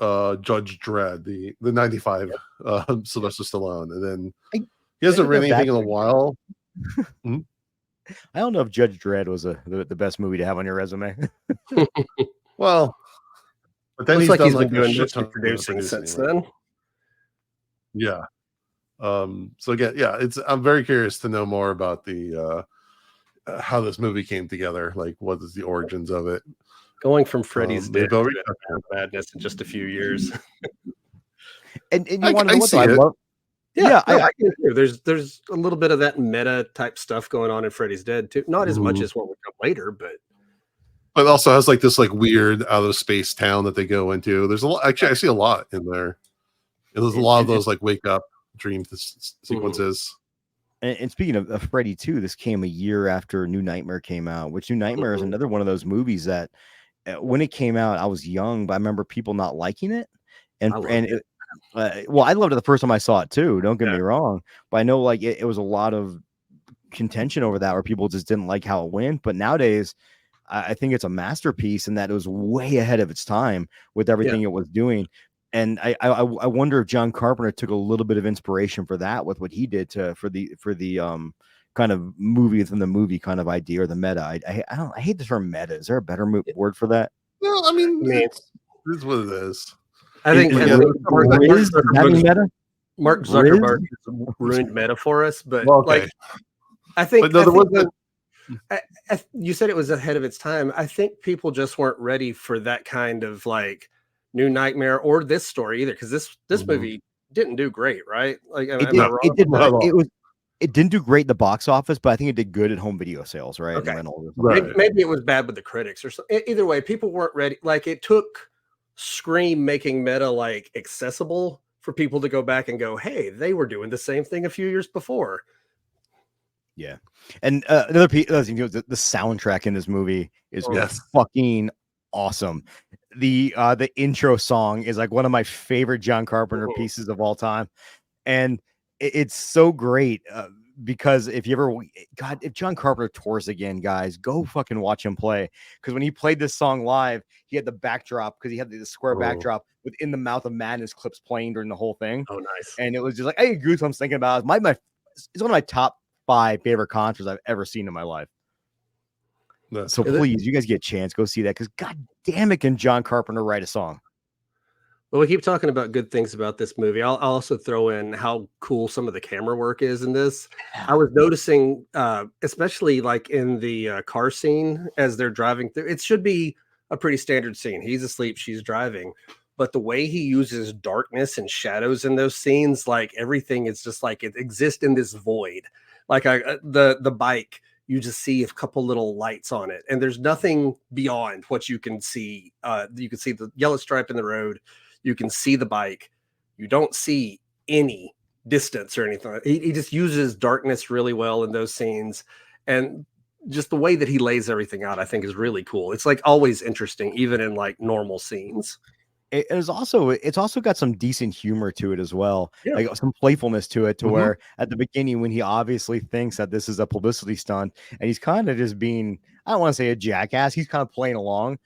Judge Dredd, the 95 Sylvester Stallone. And then he hasn't written anything in a while. I don't know if Judge Dredd was the best movie to have on your resume. Well, but then he's been doing just producing since then. Yeah. So again, I'm very curious to know more about the how this movie came together. Like, what is the origins of it? Going from Freddy's Dead to Madness in just a few years. and you want to know what I love? Yeah, I can hear. There's a little bit of that meta type stuff going on in Freddy's Dead too. Not as much as what would come later, but But also has like this like weird out of space town that they go into. There's a lot. Actually, I see a lot in there. And there's a lot of those like wake up dream sequences. And speaking of Freddy 2, this came a year after New Nightmare came out, which New Nightmare is another one of those movies that when it came out, I was young, but I remember people not liking it. Well, I loved it the first time I saw it too. Don't get me wrong, but I know like it was a lot of contention over that where people just didn't like how it went. But nowadays, I think it's a masterpiece and that it was way ahead of its time with everything it was doing. And I wonder if John Carpenter took a little bit of inspiration for that with what he did for the kind of movie within the movie kind of idea or the meta. I hate the term meta. Is there a better word for that? No, I mean it's what it is. I think Mark Zuckerberg ruined meta for us, but I think you said it was ahead of its time. I think people just weren't ready for that kind of like New Nightmare or this story either, because this movie didn't do great, right? Like it did not. It didn't do great in the box office, but I think it did good at home video sales, right? Okay. Maybe it was bad with the critics or something. Either way, people weren't ready. Like it took Scream making meta like accessible for people to go back and go, hey, they were doing the same thing a few years before. Yeah. And another thing, the soundtrack in this movie is fucking awesome. The intro song is like one of my favorite John Carpenter pieces of all time. And it's so great because if John Carpenter tours again, guys, go fucking watch him play. Because when he played this song live, he had the backdrop because he had the square backdrop within the Mouth of Madness clips playing during the whole thing. Oh, nice. And it was just like, I get goosebumps thinking about it. It's one of my top 5 favorite concerts I've ever seen in my life. So please, you guys get a chance, go see that because god damn it, can John Carpenter write a song? Well, we keep talking about good things about this movie. I'll also throw in how cool some of the camera work is in this. I was noticing, especially like in the car scene as they're driving through, it should be a pretty standard scene. He's asleep, she's driving. But the way he uses darkness and shadows in those scenes, like everything is just like it exists in this void. Like the bike, you just see a couple little lights on it. And there's nothing beyond what you can see. You can see the yellow stripe in the road. You can see the bike. You don't see any distance or anything. He just uses darkness really well in those scenes. And just the way that he lays everything out, I think is really cool. It's like always interesting, even in like normal scenes. It's also got some decent humor to it as well. Like some playfulness to it where at the beginning when he obviously thinks that this is a publicity stunt and he's kind of just being, I don't want to say a jackass. He's kind of playing along.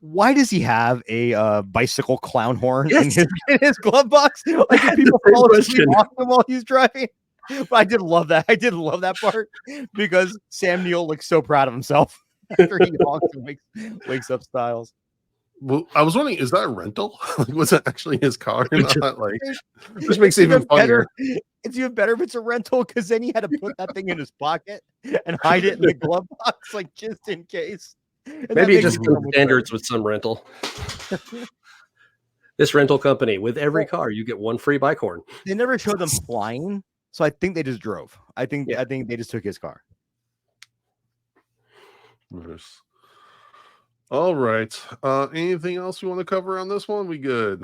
Why does he have a bicycle clown horn in his glove box? Like if people fall asleep on him while he's driving. But I did love that. I did love that part because Sam Neill looks so proud of himself after he honks and wakes up Styles. Well, I was wondering, is that a rental? Like, was it actually his car or not? Like, this makes it even funnier. It's even better if it's a rental because then he had to put that thing in his pocket and hide it in the glove box, like just in case. And maybe it just comes standards with some rental. This rental company, with every car, you get one free bike horn. They never showed them flying, so I think they just drove. I think they just took his car. Yes. All right. Anything else we want to cover on this one? We good?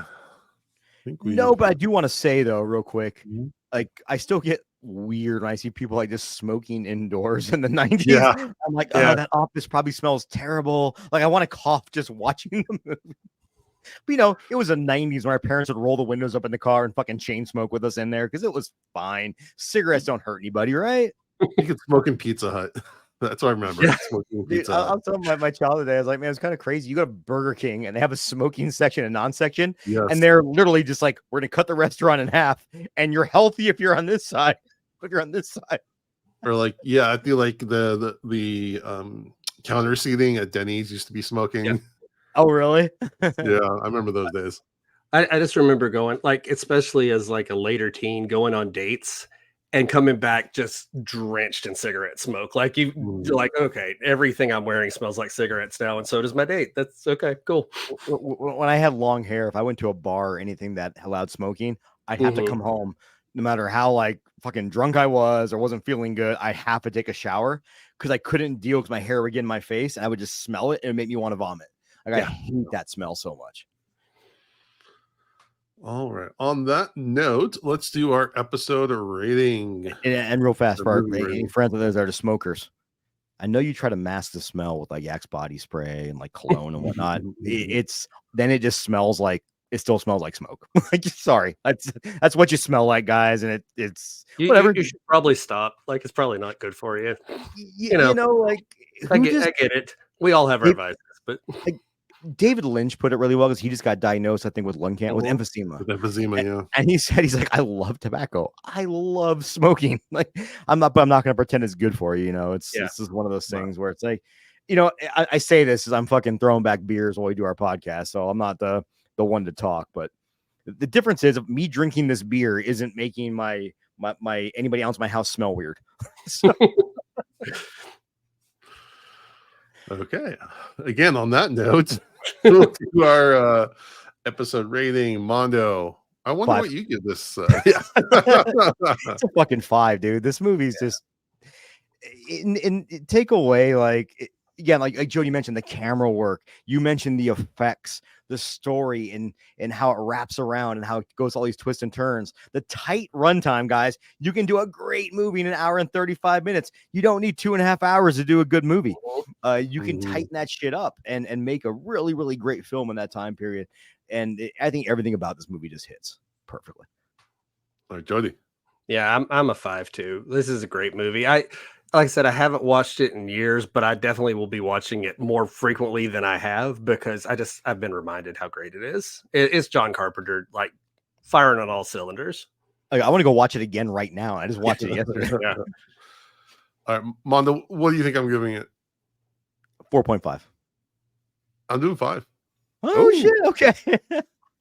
No, but I do want to say though, real quick, like I still get weird when I see people like just smoking indoors in the 90s. Yeah. I'm like, oh, that office probably smells terrible. Like I want to cough just watching the movie. But it was the 90s when our parents would roll the windows up in the car and fucking chain smoke with us in there because it was fine. Cigarettes don't hurt anybody, right? You could smoke in Pizza Hut. That's what I remember. Dude, I was telling my child today, I was like, man, it's kind of crazy. You go to Burger King and they have a smoking section and non-section, and they're literally just like, we're gonna cut the restaurant in half, and you're healthy if you're on this side, but you're on this side. Or like, I feel like the counter seating at Denny's used to be smoking. Yeah. Oh, really? Yeah, I remember those days. I just remember going, like, especially as like a later teen, going on dates and coming back just drenched in cigarette smoke. Like you're like, okay, everything I'm wearing smells like cigarettes now, and so does my date. That's okay, cool. When I had long hair, if I went to a bar or anything that allowed smoking, I'd have to come home no matter how like fucking drunk I was or wasn't feeling good, I have to take a shower because I couldn't deal because my hair would get in my face and I would just smell it and it made me want to vomit. Like I hate that smell so much. All right. On that note, let's do our episode rating. And real fast for any friends of those that are the smokers. I know you try to mask the smell with like Axe body spray and like cologne and whatnot. It just smells like it still smells like smoke. Like, sorry, that's what you smell like, guys. And it's whatever. You should probably stop. Like, it's probably not good for you. You know, like I get it. We all have our vices, but like, David Lynch put it really well because he just got diagnosed, I think, with lung cancer, with emphysema. With emphysema, yeah. And he said, he's like, I love tobacco. I love smoking. Like, I'm not going to pretend it's good for you. You know, this is one of those things where it's like, you know, I say this as I'm fucking throwing back beers while we do our podcast. So I'm not the one to talk, but the difference is me drinking this beer isn't making my anybody else in my house smell weird. So. Okay. Again, on that note, we'll do our episode rating. Mondo, I wonder 5. what you give this. It's a fucking 5, dude. This movie's just in take away like again, like Jody mentioned the camera work. You mentioned the effects, the story, and how it wraps around and how it goes all these twists and turns. The tight runtime, guys. You can do a great movie in an hour and 35 minutes. You don't need 2.5 hours to do a good movie. You can tighten that shit up and make a really, really great film in that time period. And I think everything about this movie just hits perfectly. All right, Jody. Yeah, I'm a 5 too. This is a great movie. Like I said, I haven't watched it in years, but I definitely will be watching it more frequently than I have because I've been reminded how great it is. It's John Carpenter, like firing on all cylinders. I want to go watch it again right now. I just watched it yesterday. Yeah. All right, Mondo, what do you think I'm giving it? 4.5. I'm doing 5. Oh shit! Okay.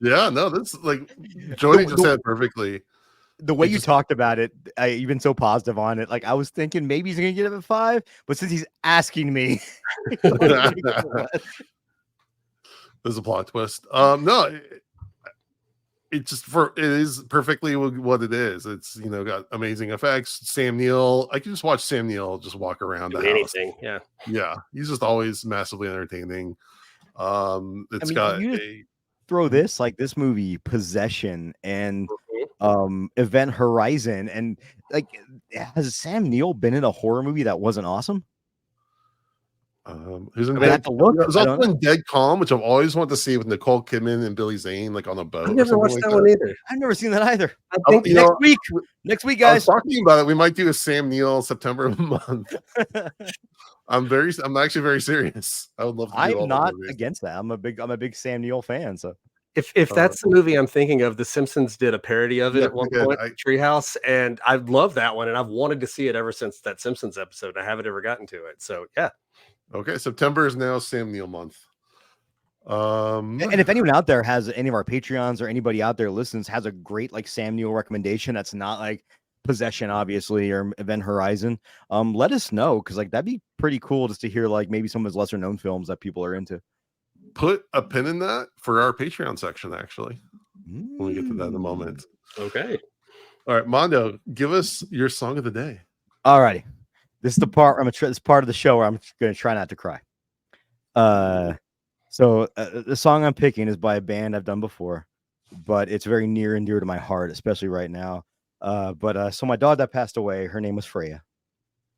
Yeah, no, that's like Jody just said perfectly. The way you talked about it, you've been so positive on it. Like I was thinking maybe he's gonna get it at 5, but since he's asking me, there's a plot twist. No, it is perfectly what it is. It's got amazing effects. Sam Neill, I can just watch Sam Neill just walk around the house. Yeah, he's just always massively entertaining. Throw this like this movie, Possession, and Event Horizon, and like has Sam Neill been in a horror movie that wasn't awesome? Who's in Dead? There's also in Dead Calm, which I've always wanted to see with Nicole Kidman and Billy Zane, like on a boat. I've never watched that one either. I've never seen that either. I think next week, guys. I was talking about it. We might do a Sam Neill September month. I'm actually very serious. I would love to. I'm not against that. I'm a big Sam Neill fan. So if that's the movie I'm thinking of, The Simpsons did a parody of it at one point, Treehouse, and I love that one, and I've wanted to see it ever since that Simpsons episode. I haven't ever gotten to it. So yeah. Okay, September is now Sam Neill month. And if anyone out there has any of our Patreons or anybody out there listens has a great like Sam Neill recommendation that's not like Possession, obviously, or Event Horizon, let us know because like that'd be pretty cool just to hear like maybe some of his lesser known films that people are into. Put a pin in that for our Patreon section, actually. When we get to that in a moment. Okay. All right, Mondo, give us your song of the day. All righty. This is the part this part of the show where I'm going to try not to cry. So the song I'm picking is by a band I've done before, but it's very near and dear to my heart, especially right now. So my dog that passed away, her name was Freya,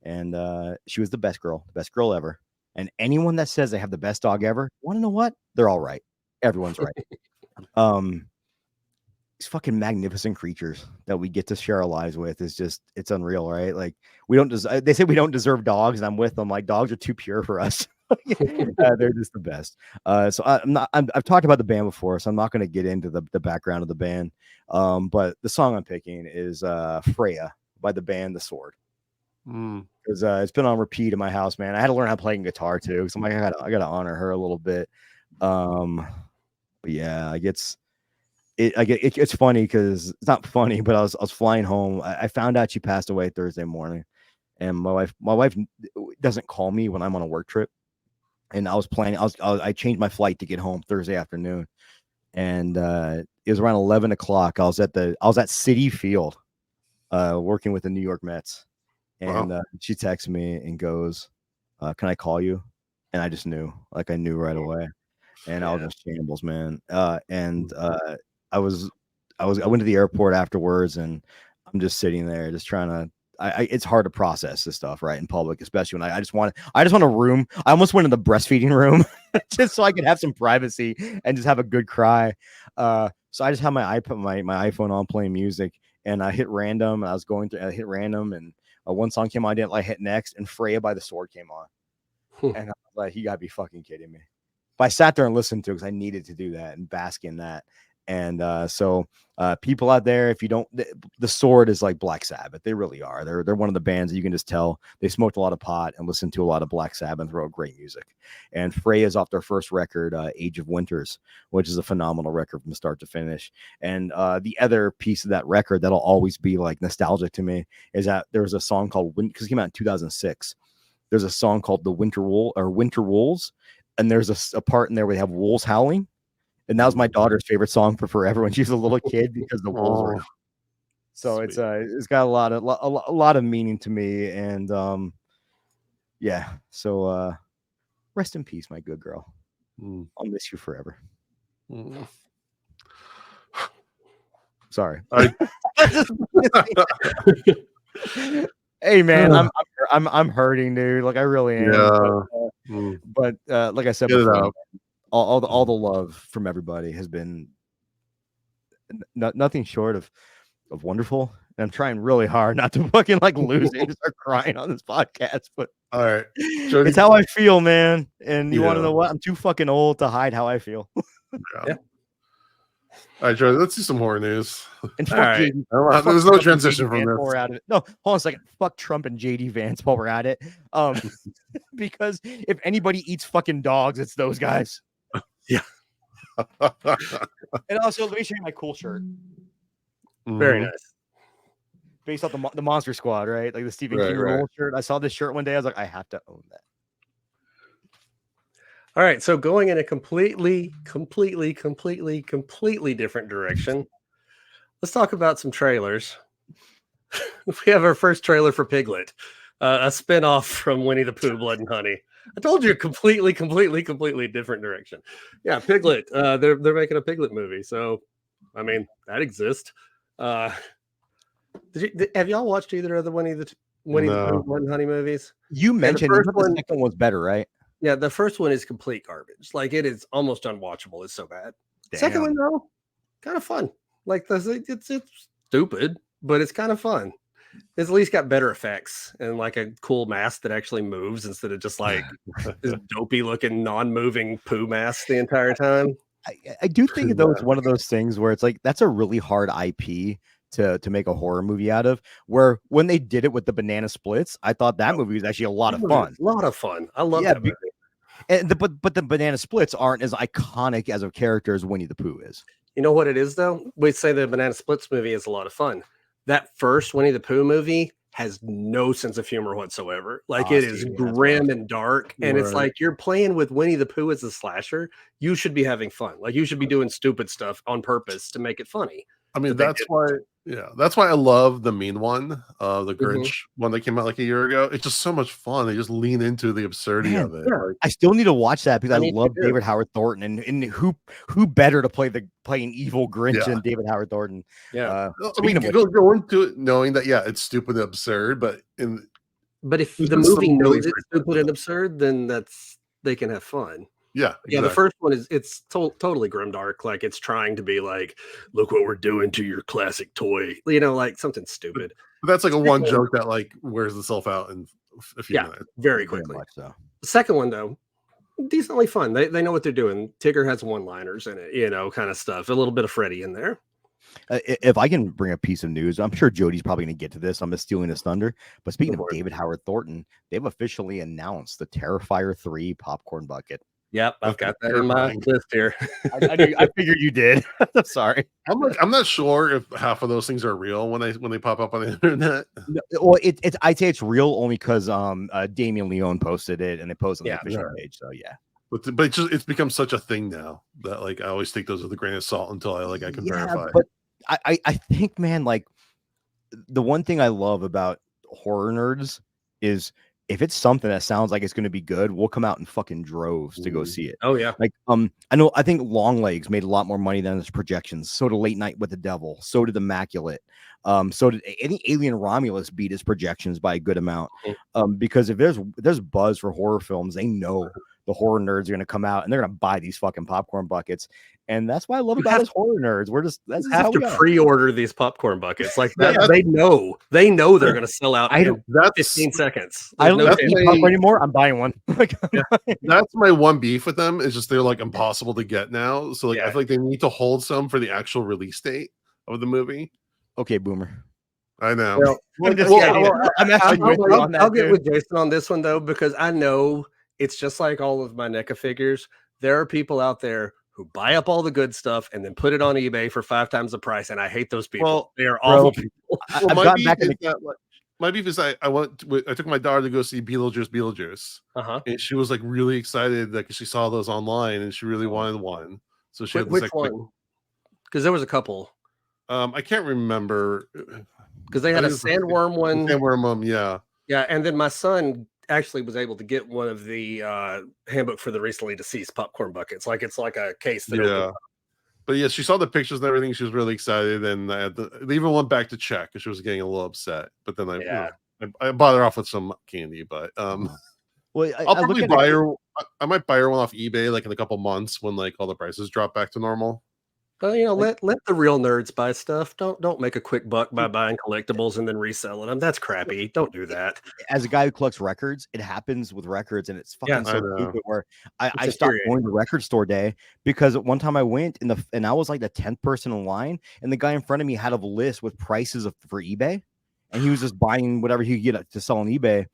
and she was the best girl ever. And anyone that says they have the best dog ever, want to know what? They're all right. Everyone's right. These fucking magnificent creatures that we get to share our lives with is just, it's unreal, right? Like they say we don't deserve dogs, and I'm with them. Like dogs are too pure for us. They're just the best. So I've talked about the band before, so I'm not going to get into the background of the band. But the song I'm picking is Freya by the band The Sword. Because it's been on repeat in my house, man. I had to learn how to play guitar too, because I'm like, I gotta honor her a little bit. But yeah, it's funny because it's not funny, but I was flying home. I found out she passed away Thursday morning, and my wife doesn't call me when I'm on a work trip. And I changed my flight to get home Thursday afternoon, and it was around 11 o'clock. I was at City Field working with the New York Mets, and she texts me and goes, "Can I call you?" And I just knew, like I knew right away, and I was in shambles, man. I went to the airport afterwards, and I'm just sitting there, just trying to. It's hard to process this stuff, right, in public, especially when I just want a room. I almost went in the breastfeeding room just so I could have some privacy and just have a good cry. So I just had my iPhone on playing music, and I hit random. And I hit random, and one song came on. I didn't like hit next, and Freya by the Sword came on, and I was like, "You gotta be fucking kidding me!" But I sat there and listened to it because I needed to do that and bask in that. And so people out there, if you don't, the Sword is like Black Sabbath. They really are. They're one of the bands that you can just tell they smoked a lot of pot and listened to a lot of Black Sabbath and wrote great music. And Freya's off their first record, Age of Winters, which is a phenomenal record from start to finish. And the other piece of that record that'll always be like nostalgic to me is that there was a song called because it came out in 2006. There's a song called The Winter Wolves, and there's a part in there where they have wolves howling. And that was my daughter's favorite song for forever when she was a little kid because the wolves were. So sweet. It's got a lot of meaning to me, and yeah. So rest in peace, my good girl. I'll miss you forever. Sorry. Hey man, I'm hurting, dude. Like I really am. Yeah. But like I said before, all the love from everybody has been nothing short of wonderful. And I'm trying really hard not to fucking like lose it and start crying on this podcast. But all right, Jody, it's how I feel, man. And you want to know what? I'm too fucking old to hide how I feel. Yeah. All right, Jody, let's do some horror news. And fuck JD, there's no transition from this. Out of it. No, hold on a second. Fuck Trump and JD Vance while we're at it. Because if anybody eats fucking dogs, it's those guys. Yeah. And also, let me show you my cool shirt. Very nice. Based off the Monster Squad, right? Like the Stephen King roll shirt. I saw this shirt one day. I was like, I have to own that. All right, so going in a completely different direction. Let's talk about some trailers. We have our first trailer for Piglet, a spinoff from Winnie the Pooh, Blood and Honey. I told you, completely different direction. Yeah, Piglet. They're making a Piglet movie, so I mean that exists. Have y'all watched either of the Winnie the Pooh, Blood and Honey movies? You mentioned the second one's better, right? Yeah, the first one is complete garbage. Like it is almost unwatchable. It's so bad. Damn. Second one though, kind of fun. Like it's stupid, but it's kind of fun. It's at least got better effects and like a cool mask that actually moves instead of just like this dopey looking non-moving Pooh mask the entire time. I do think it's one of those things where it's like that's a really hard IP to make a horror movie out of, where when they did it with the Banana Splits, I thought that movie was actually a lot of fun. A lot of fun. I love that movie. But the Banana Splits aren't as iconic as a character as Winnie the Pooh is. You know what it is though? We say the Banana Splits movie is a lot of fun. That first Winnie the Pooh movie has no sense of humor whatsoever. Like it is grim and dark. And it's like you're playing with Winnie the Pooh as a slasher. You should be having fun. Like you should be doing stupid stuff on purpose to make it funny. I mean, that's why I love the mean one, the Grinch one that came out like a year ago. It's just so much fun. They just lean into the absurdity of it. Yeah. I still need to watch that because I love David Howard Thornton, and who better to play an evil Grinch than David Howard Thornton? Yeah, I mean, go into it knowing that it's stupid and absurd, but if the movie knows it's stupid and absurd, then they can have fun. Yeah, exactly. Yeah. The first one it's totally grimdark. Like it's trying to be like, look what we're doing to your classic toy. You know, like something stupid. But that's like a one joke that like wears itself out in a few minutes. Very quickly. So. The second one though, decently fun. They know what they're doing. Tigger has one-liners in it, you know, kind of stuff. A little bit of Freddy in there. If I can bring a piece of news, I'm sure Jody's probably going to get to this. I'm just stealing his thunder. But speaking of David Howard Thornton, they've officially announced the Terrifier 3 popcorn bucket. Yep, I've got that in my list here. I figured you did. I'm sorry. I'm not sure if half of those things are real when they pop up on the internet. Well, I'd say it's real only because Damien Leone posted it and they posted on the official page. So yeah. But it's become such a thing now that like I always take those with a grain of salt until I can verify. But I think, man, like the one thing I love about horror nerds is if it's something that sounds like it's going to be good, we'll come out in fucking droves to go see it. Oh yeah. Like, I think Longlegs made a lot more money than its projections. So did Late Night with the Devil. So did Immaculate. So did any Alien Romulus beat its projections by a good amount. Because if there's buzz for horror films, they know the horror nerds are going to come out and they're going to buy these fucking popcorn buckets. And that's what I love about us horror nerds. That's have to pre-order these popcorn buckets. Like that, they know they're going to sell out in 15 seconds. I don't eat popcorn anymore. I'm buying one. That's my one beef with them. Is just they're like impossible to get now. So like I feel like they need to hold some for the actual release date of the movie. Okay, Boomer. I know. I'll get with Jason on this one though, because I know it's just like all of my NECA figures. There are people out there who buy up all the good stuff and then put it on eBay for 5 times the price, and I hate those people. Well, they are awful people. My beef is I took my daughter to go see Beetlejuice, and she was like really excited that she saw those online and she really wanted one. So she had which one? Because there was a couple. I can't remember because they had a sandworm one. Yeah. Yeah, and then my son actually was able to get one of the handbook for the recently deceased popcorn buckets. Like it's like a case that but yeah, she saw the pictures and everything. She was really excited, and they even went back to check because she was getting a little upset. But then I bought her off with some candy. But well, I'll probably buy her. I might buy her one off eBay like in a couple months when like all the prices drop back to normal. Well, let the real nerds buy stuff. Don't make a quick buck by buying collectibles and then reselling them. That's crappy. Don't do that. As a guy who collects records, it happens with records, and it's fucking so stupid. Where I stopped going to record store day because one time I went and I was like the 10th person in line, and the guy in front of me had a list with prices for eBay, and he was just buying whatever he could get to sell on eBay.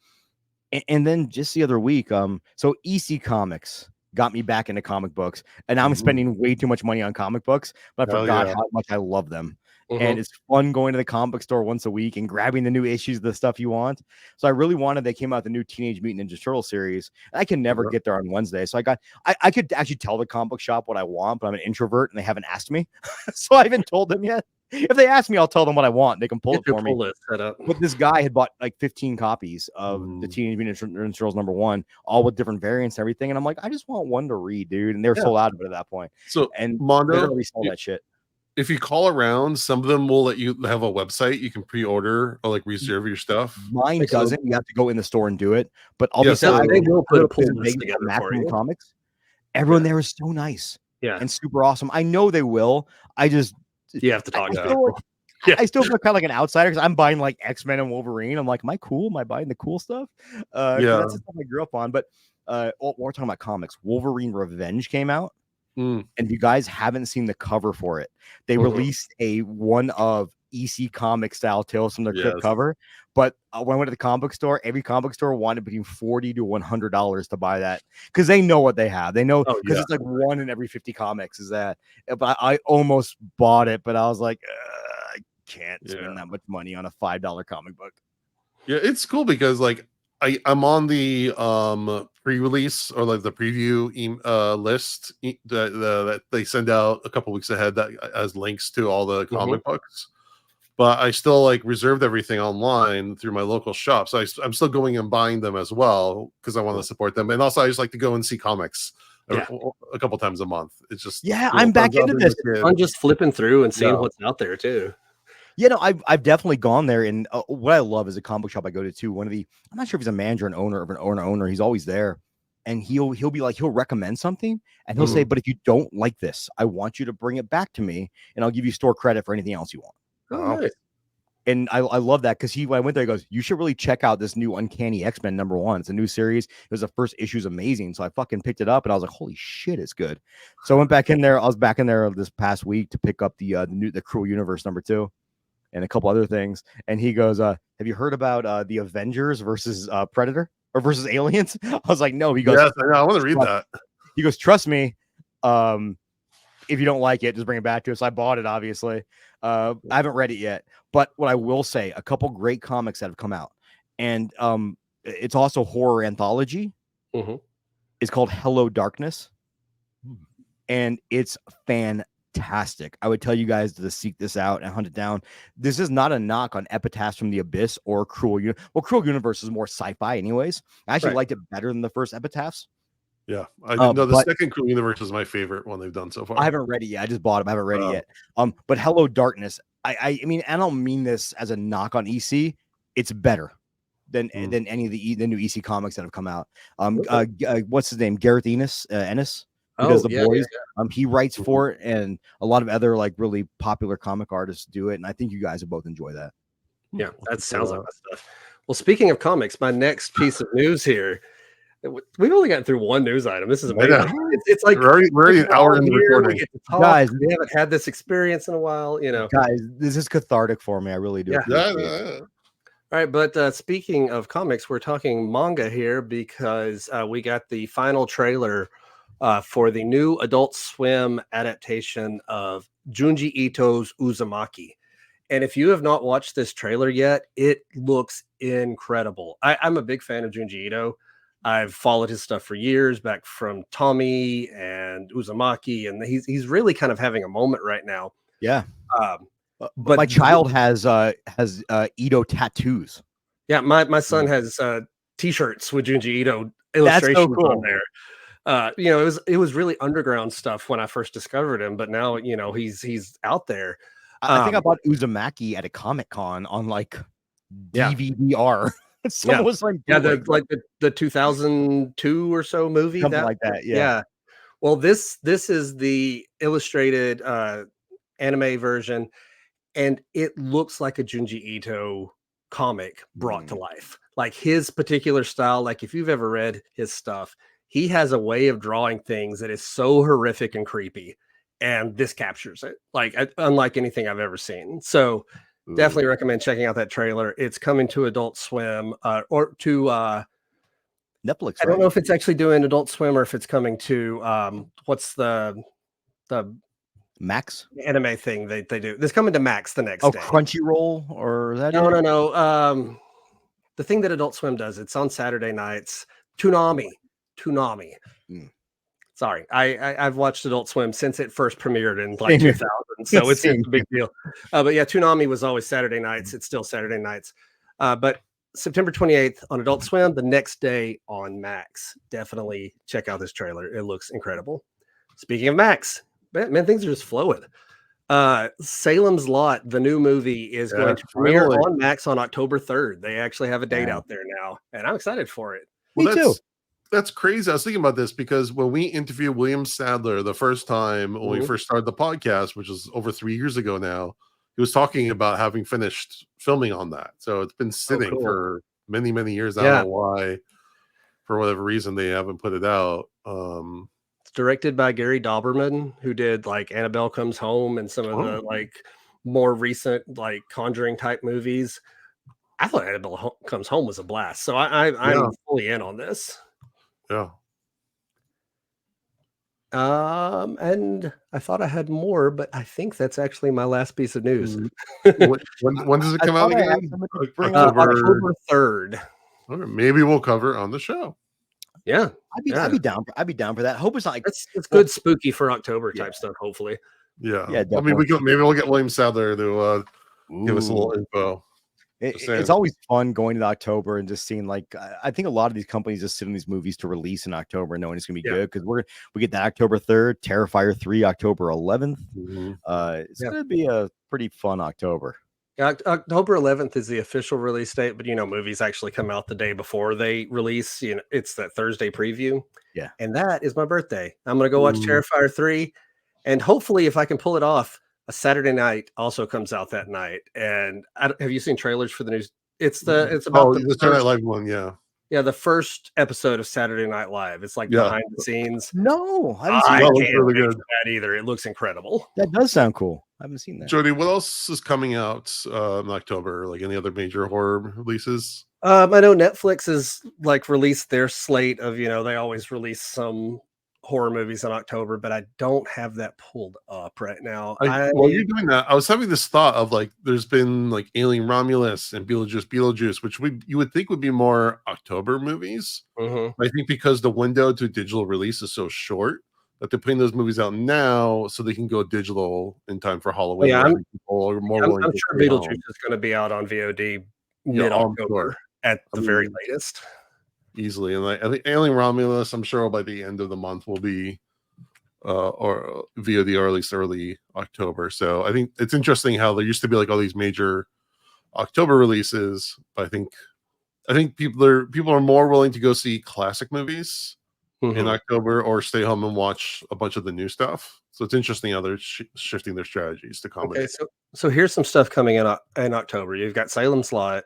And then just the other week, so EC Comics got me back into comic books, and now I'm spending way too much money on comic books, but I forgot how much I love them. And it's fun going to the comic book store once a week and grabbing the new issues of the stuff you want. So I really wanted, they came out the new Teenage Mutant Ninja Turtle series, and I can never get there on Wednesday. So I could actually tell the comic book shop what I want, but I'm an introvert and they haven't asked me. So I haven't told them yet. If they ask me, I'll tell them what I want. They can pull it for me. But this guy had bought like 15 copies of the Teenage Mutant Ninja Turtles #1, all with different variants and everything. And I'm like, I just want one to read, dude. And they were sold out of it at that point. So, and Mondo, they resell that shit. If you call around, some of them will let you have a website you can pre-order or like reserve your stuff. Mine doesn't. You have to go in the store and do it. But obviously, they will put a pull list together for you. Comics. Everyone there is so nice, and super awesome. I know they will. You have to talk to them. I still feel kind of like an outsider because I'm buying like X-Men and Wolverine. I'm like, am I cool? Am I buying the cool stuff? That's the stuff I grew up on. But we're talking about comics. Wolverine Revenge came out. And if you guys haven't seen the cover for it, they released a one of EC comic style Tales from the Crypt cover. But when I went to the comic book store, every comic book store wanted between $40 to $100 to buy that because they know what they have. They know because it's like 1 in every 50 comics is that. But I almost bought it, but I was like, I can't spend that much money on a $5 comic book. Yeah, it's cool because like I'm on the pre-release or like the preview list that they send out a couple weeks ahead that has links to all the comic books. But I still like reserved everything online through my local shop, so I'm still going and buying them as well because I want to support them. And also, I just like to go and see comics a couple times a month. It's just cool. I'm back into this. I'm just flipping through and seeing what's out there too. Yeah, no, I've definitely gone there, and what I love is a comic book shop I go to too. I'm not sure if he's a manager and owner of an owner. He's always there, and he'll be like, he'll recommend something, and he'll say, but if you don't like this, I want you to bring it back to me, and I'll give you store credit for anything else you want. Oh, nice. And I love that because when I went there, he goes, you should really check out this new Uncanny X-Men #1. It's a new series. It was the first issue, is amazing. So I fucking picked it up, and I was like, holy shit, it's good. So I went back in there. I was back in there this past week to pick up the Cruel Universe #2. And a couple other things. And he goes, have you heard about the Avengers versus Predator or versus Aliens? I was like, no. He goes, yes, I know. I want to read that. He goes, trust me. If you don't like it, just bring it back to us. I bought it, obviously. I haven't read it yet. But what I will say, a couple great comics that have come out. And it's also horror anthology. It's called Hello Darkness. And it's fantastic. fantastic. I would tell you guys to seek this out and hunt it down. This is not a knock on Epitaphs from the Abyss or Cruel Universe is more sci-fi anyways. I actually liked it better than the first Epitaphs. Yeah, I didn't know the second Cruel Universe is my favorite one they've done so far. I haven't read it yet. I just bought it. I haven't read it yet. But Hello Darkness. I mean, I don't mean this as a knock on EC. It's better than any of the new EC comics that have come out. What's his name? Gareth Ennis. Who does the boys? Yeah. He writes for it, and a lot of other like really popular comic artists do it. And I think you guys will both enjoy that. Yeah, that sounds like that stuff. Well, speaking of comics, my next piece of news here. We've only gotten through one news item. This is amazing. It's like we're already an hour in the recording. Guys, we haven't had this experience in a while. Guys, this is cathartic for me. I really do. Yeah. All right, but speaking of comics, we're talking manga here because we got the final trailer for the new Adult Swim adaptation of Junji Ito's Uzumaki. And if you have not watched this trailer yet, it looks incredible. I'm a big fan of Junji Ito. I've followed his stuff for years, back from Tommy and Uzumaki, and he's really kind of having a moment right now. Yeah. But my child has Ito tattoos. Yeah, my son has T-shirts with Junji Ito illustrations on there. It was really underground stuff when I first discovered him, but now he's out there. I think I bought Uzumaki at a Comic-Con on like DVD-R. Someone was like, the 2002 or so movie, something like that. Yeah. Well, this is the illustrated anime version, and it looks like a Junji Ito comic brought to life. Like his particular style. Like if you've ever read his stuff, he has a way of drawing things that is so horrific and creepy, and this captures it like unlike anything I've ever seen. So. Definitely recommend checking out that trailer. It's coming to Adult Swim or to Netflix. I don't know if it's actually doing Adult Swim or if it's coming to what's the Max anime thing they do. This coming to Max the next day. Crunchyroll or is that no. The thing that Adult Swim does, it's on Saturday nights. Toonami. Sorry, I've watched Adult Swim since it first premiered in like 2000, so it's a big deal. But yeah, Toonami was always Saturday nights. It's still Saturday nights. But September 28th on Adult Swim, the next day on Max. Definitely check out this trailer. It looks incredible. Speaking of Max, man, things are just flowing. Salem's Lot, the new movie, is going to premiere on Max on October 3rd. They actually have a date out there now, and I'm excited for it. Me too. That's crazy. I was thinking about this because when we interviewed William Sadler the first time when we first started the podcast, which was over 3 years ago now, he was talking about having finished filming on that. So it's been sitting for many, many years. I don't know why, for whatever reason, they haven't put it out. It's directed by Gary Dauberman, who did like Annabelle Comes Home and some of the like more recent like Conjuring type movies. I thought Annabelle Comes Home was a blast. So I'm fully in on this. Yeah. And I thought I had more, but I think that's actually my last piece of news. When does it come out again? October 3rd. Okay, maybe we'll cover it on the show. Yeah, I'd be down. I'd be down for that. Hope it's not like it's good spooky for October type stuff. Hopefully. Yeah. I mean, maybe we'll get William Sadler to give us a little info. It's always fun going to October and just seeing like I think a lot of these companies just sit on these movies to release in October knowing it's gonna be good because we get that October 3rd, Terrifier 3 October 11th. It's gonna be a pretty fun October. October 11th is the official release date, but movies actually come out the day before they release. It's that Thursday preview. Yeah, and that is my birthday. I'm gonna go watch Terrifier 3, and hopefully, if I can pull it off, a Saturday night also comes out that night. And have you seen trailers for the news? It's about the Saturday Night Live one. Yeah, the first episode of Saturday Night Live. It's like behind the scenes. No, I haven't seen really good. That either. It looks incredible. That does sound cool. I haven't seen that. Jody, what else is coming out in October? Like any other major horror releases? I know Netflix has like released their slate of they always release some horror movies in October, but I don't have that pulled up right now. While you're doing that, I was having this thought of like there's been like Alien Romulus and Beetlejuice, which you would think would be more October movies. I think because the window to digital release is so short, that they're putting those movies out now so they can go digital in time for Halloween. Yeah, people are more willing I'm to sure stay Beetlejuice home. is going to be out on VOD Yeah, I'm mid-October sure. at the very latest. Easily, and like I think Alien Romulus, I'm sure by the end of the month will be or VOD, or at least early October. So I think it's interesting how there used to be like all these major October releases, but I think people are more willing to go see classic movies in October or stay home and watch a bunch of the new stuff. So it's interesting how they're shifting their strategies to comedy. Okay, so here's some stuff coming in October. You've got Salem Slot.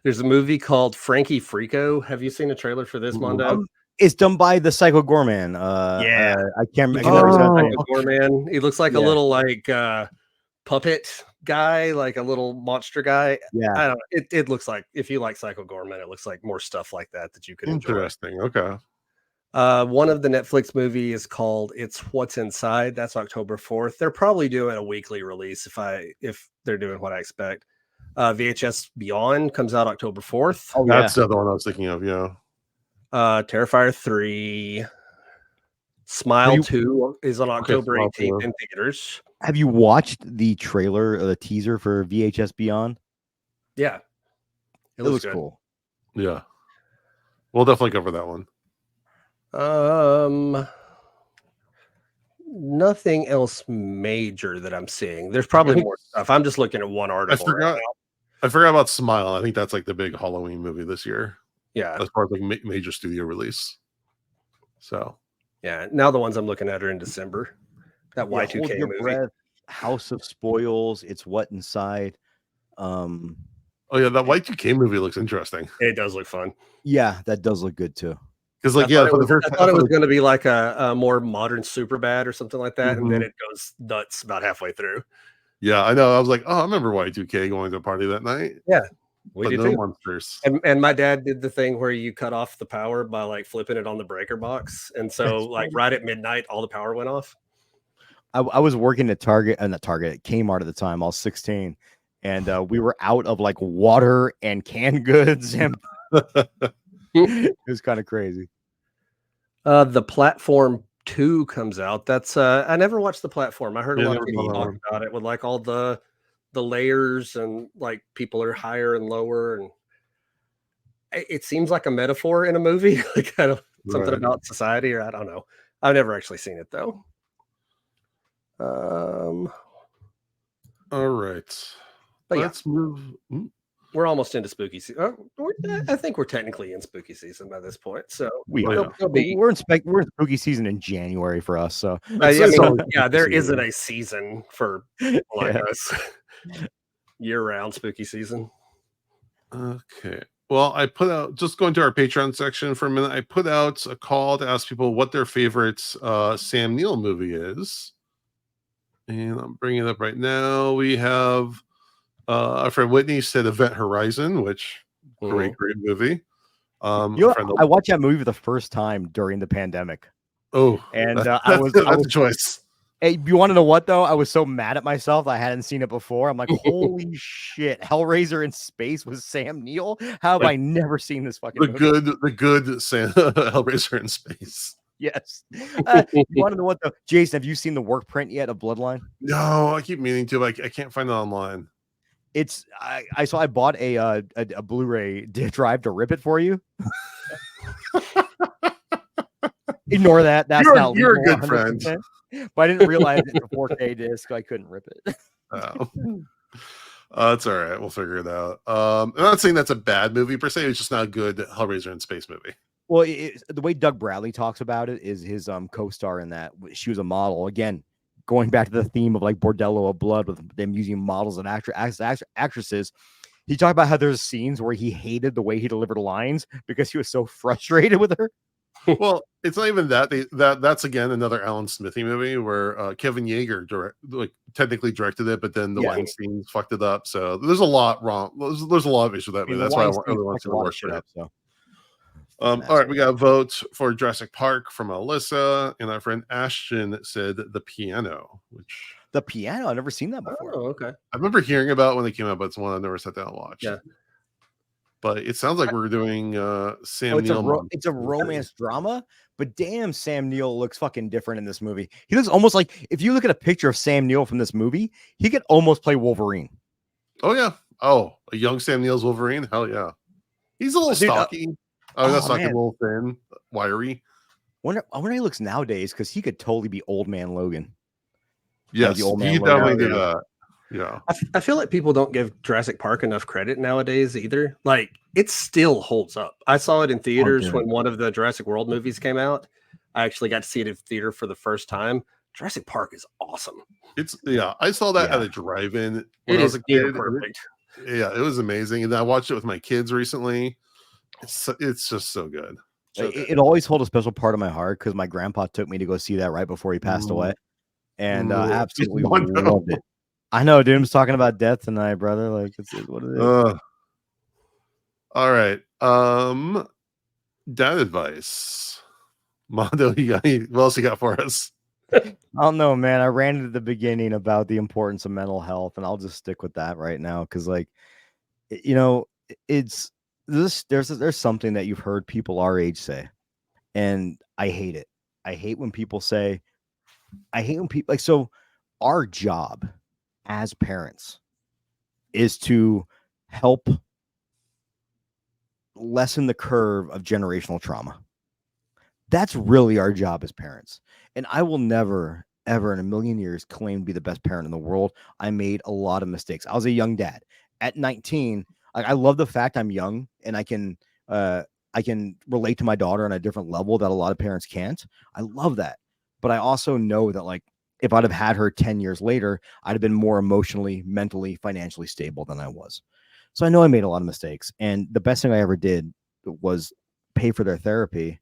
There's a movie called Frankie Frico. Have you seen a trailer for this, Mondo? It's done by the Psycho Gorman. Yeah, I can't remember remember. Gorman. He looks like a little like puppet guy, like a little monster guy. Yeah, I don't know. It looks like, if you like Psycho Gorman, it looks like more stuff like that you could enjoy. Interesting. Okay. One of the Netflix movie is called It's What's Inside. That's October 4th. They're probably doing a weekly release if they're doing what I expect. VHS Beyond comes out October 4th. Oh, That's the other one I was thinking of. Yeah. Terrifier 3. Smile 2 is on October 18th in theaters. Have you watched the trailer or the teaser for VHS Beyond? Yeah. It looks cool. Yeah. We'll definitely cover that one. Nothing else major that I'm seeing. There's probably more stuff. I'm just looking at one article right now. I forgot about Smile. I think that's like the big Halloween movie this year. Yeah. As part of like major studio release. So yeah, now the ones I'm looking at are in December. That Y2K movie. Breath, House of Spoils, It's What Inside. Oh yeah, that Y2K movie looks interesting. It does look fun. Yeah, that does look good too. Because like I thought it was going to be like a more modern Superbad or something like that, and then it goes nuts about halfway through. Yeah, I know. I was like, oh, I remember Y2K going to a party that night. Yeah, we did no too. Monsters. And my dad did the thing where you cut off the power by like flipping it on the breaker box, and so like right at midnight, all the power went off. I was working at Kmart at the time. I was 16, and we were out of like water and canned goods, and it was kind of crazy. The Platform 2 comes out. That's I never watched The Platform. I heard a lot of people talk about it with like all the layers and like people are higher and lower, and it seems like a metaphor in a movie, like kind of something about society, or I don't know. I've never actually seen it though. All right. But let's move. We're almost into spooky season. I think we're technically in spooky season by this point. So we're in spooky season in January for us. So there isn't a season for like us. Year-round spooky season. Okay. Well, I put out, just going to our Patreon section for a minute, I put out a call to ask people what their favorite Sam Neill movie is. And I'm bringing it up right now. We have our friend Whitney said Event Horizon, which great movie. I watched that movie for the first time during the pandemic. Oh, and that's a choice. Hey, you want to know what though? I was so mad at myself that I hadn't seen it before. I'm like, holy shit! Hellraiser in space with Sam Neill. How have I never seen this fucking movie? The good Sam Hellraiser in space. Yes. You want to know what though? Jason, have you seen the work print yet of Bloodline? No, I keep meaning to. I can't find it online. It's I bought a Blu-ray drive to rip it for you. Ignore that. That's not you're a good friend. But I didn't realize it's a 4K disc. I couldn't rip it. It's all right. We'll figure it out. I'm not saying that's a bad movie per se. It's just not a good Hellraiser in space movie. Well, the way Doug Bradley talks about it is his co-star in that. She was a model. Again, going back to the theme of like Bordello of Blood with them using models and actresses. He talked about how there's scenes where he hated the way he delivered lines because he was so frustrated with her. Well, it's not even that. That's again another Alan Smithy movie where Kevin Yeager technically directed it, but then the Weinstein fucked it up. So there's a lot wrong. There's a lot of issues with that movie. That's why I really want to watch it up. So. All right, we got a vote for Jurassic Park from Alyssa, and our friend Ashton said The Piano, which The Piano, I've never seen that before. Oh, okay. I remember hearing about it when it came out, but it's one I never sat down and watched. Yeah. But it sounds like we're doing Sam Neill. It's a romance drama, but damn, Sam Neill looks fucking different in this movie. He looks almost like, if you look at a picture of Sam Neill from this movie, he could almost play Wolverine. Oh yeah. Oh, a young Sam Neill's Wolverine. Hell yeah. He's a little stocky. Not stocky, a little thin, wiry. I wonder how he looks nowadays, because he could totally be old man Logan. Yes, old man he Logan. definitely did that. Yeah, I feel like people don't give Jurassic Park enough credit nowadays either. Like, it still holds up. I saw it in theaters when one of the Jurassic World movies came out. I actually got to see it in theater for the first time. Jurassic Park is awesome. I saw that at a drive-in. It is perfect. Yeah, it was amazing, and I watched it with my kids recently. It's just so good. It always holds a special part of my heart, because my grandpa took me to go see that right before he passed away, and absolutely loved it. I know, dude. I'm talking about death tonight, brother. Like, it's what it is. All right. Dad advice. Mondo, what else you got for us? I don't know, man. I ranted at the beginning about the importance of mental health, and I'll just stick with that right now, because, like, it's this. There's something that you've heard people our age say, and I hate it. I hate when people like, so our job as parents is to help lessen the curve of generational trauma. That's really our job as parents. And I will never, ever in a million years claim to be the best parent in the world. I made a lot of mistakes. I was a young dad at 19. I love the fact I'm young, and I can relate to my daughter on a different level that a lot of parents can't. I love that. But I also know that, like, if I'd have had her 10 years later, I'd have been more emotionally, mentally, financially stable than I was. So I know I made a lot of mistakes. And the best thing I ever did was pay for their therapy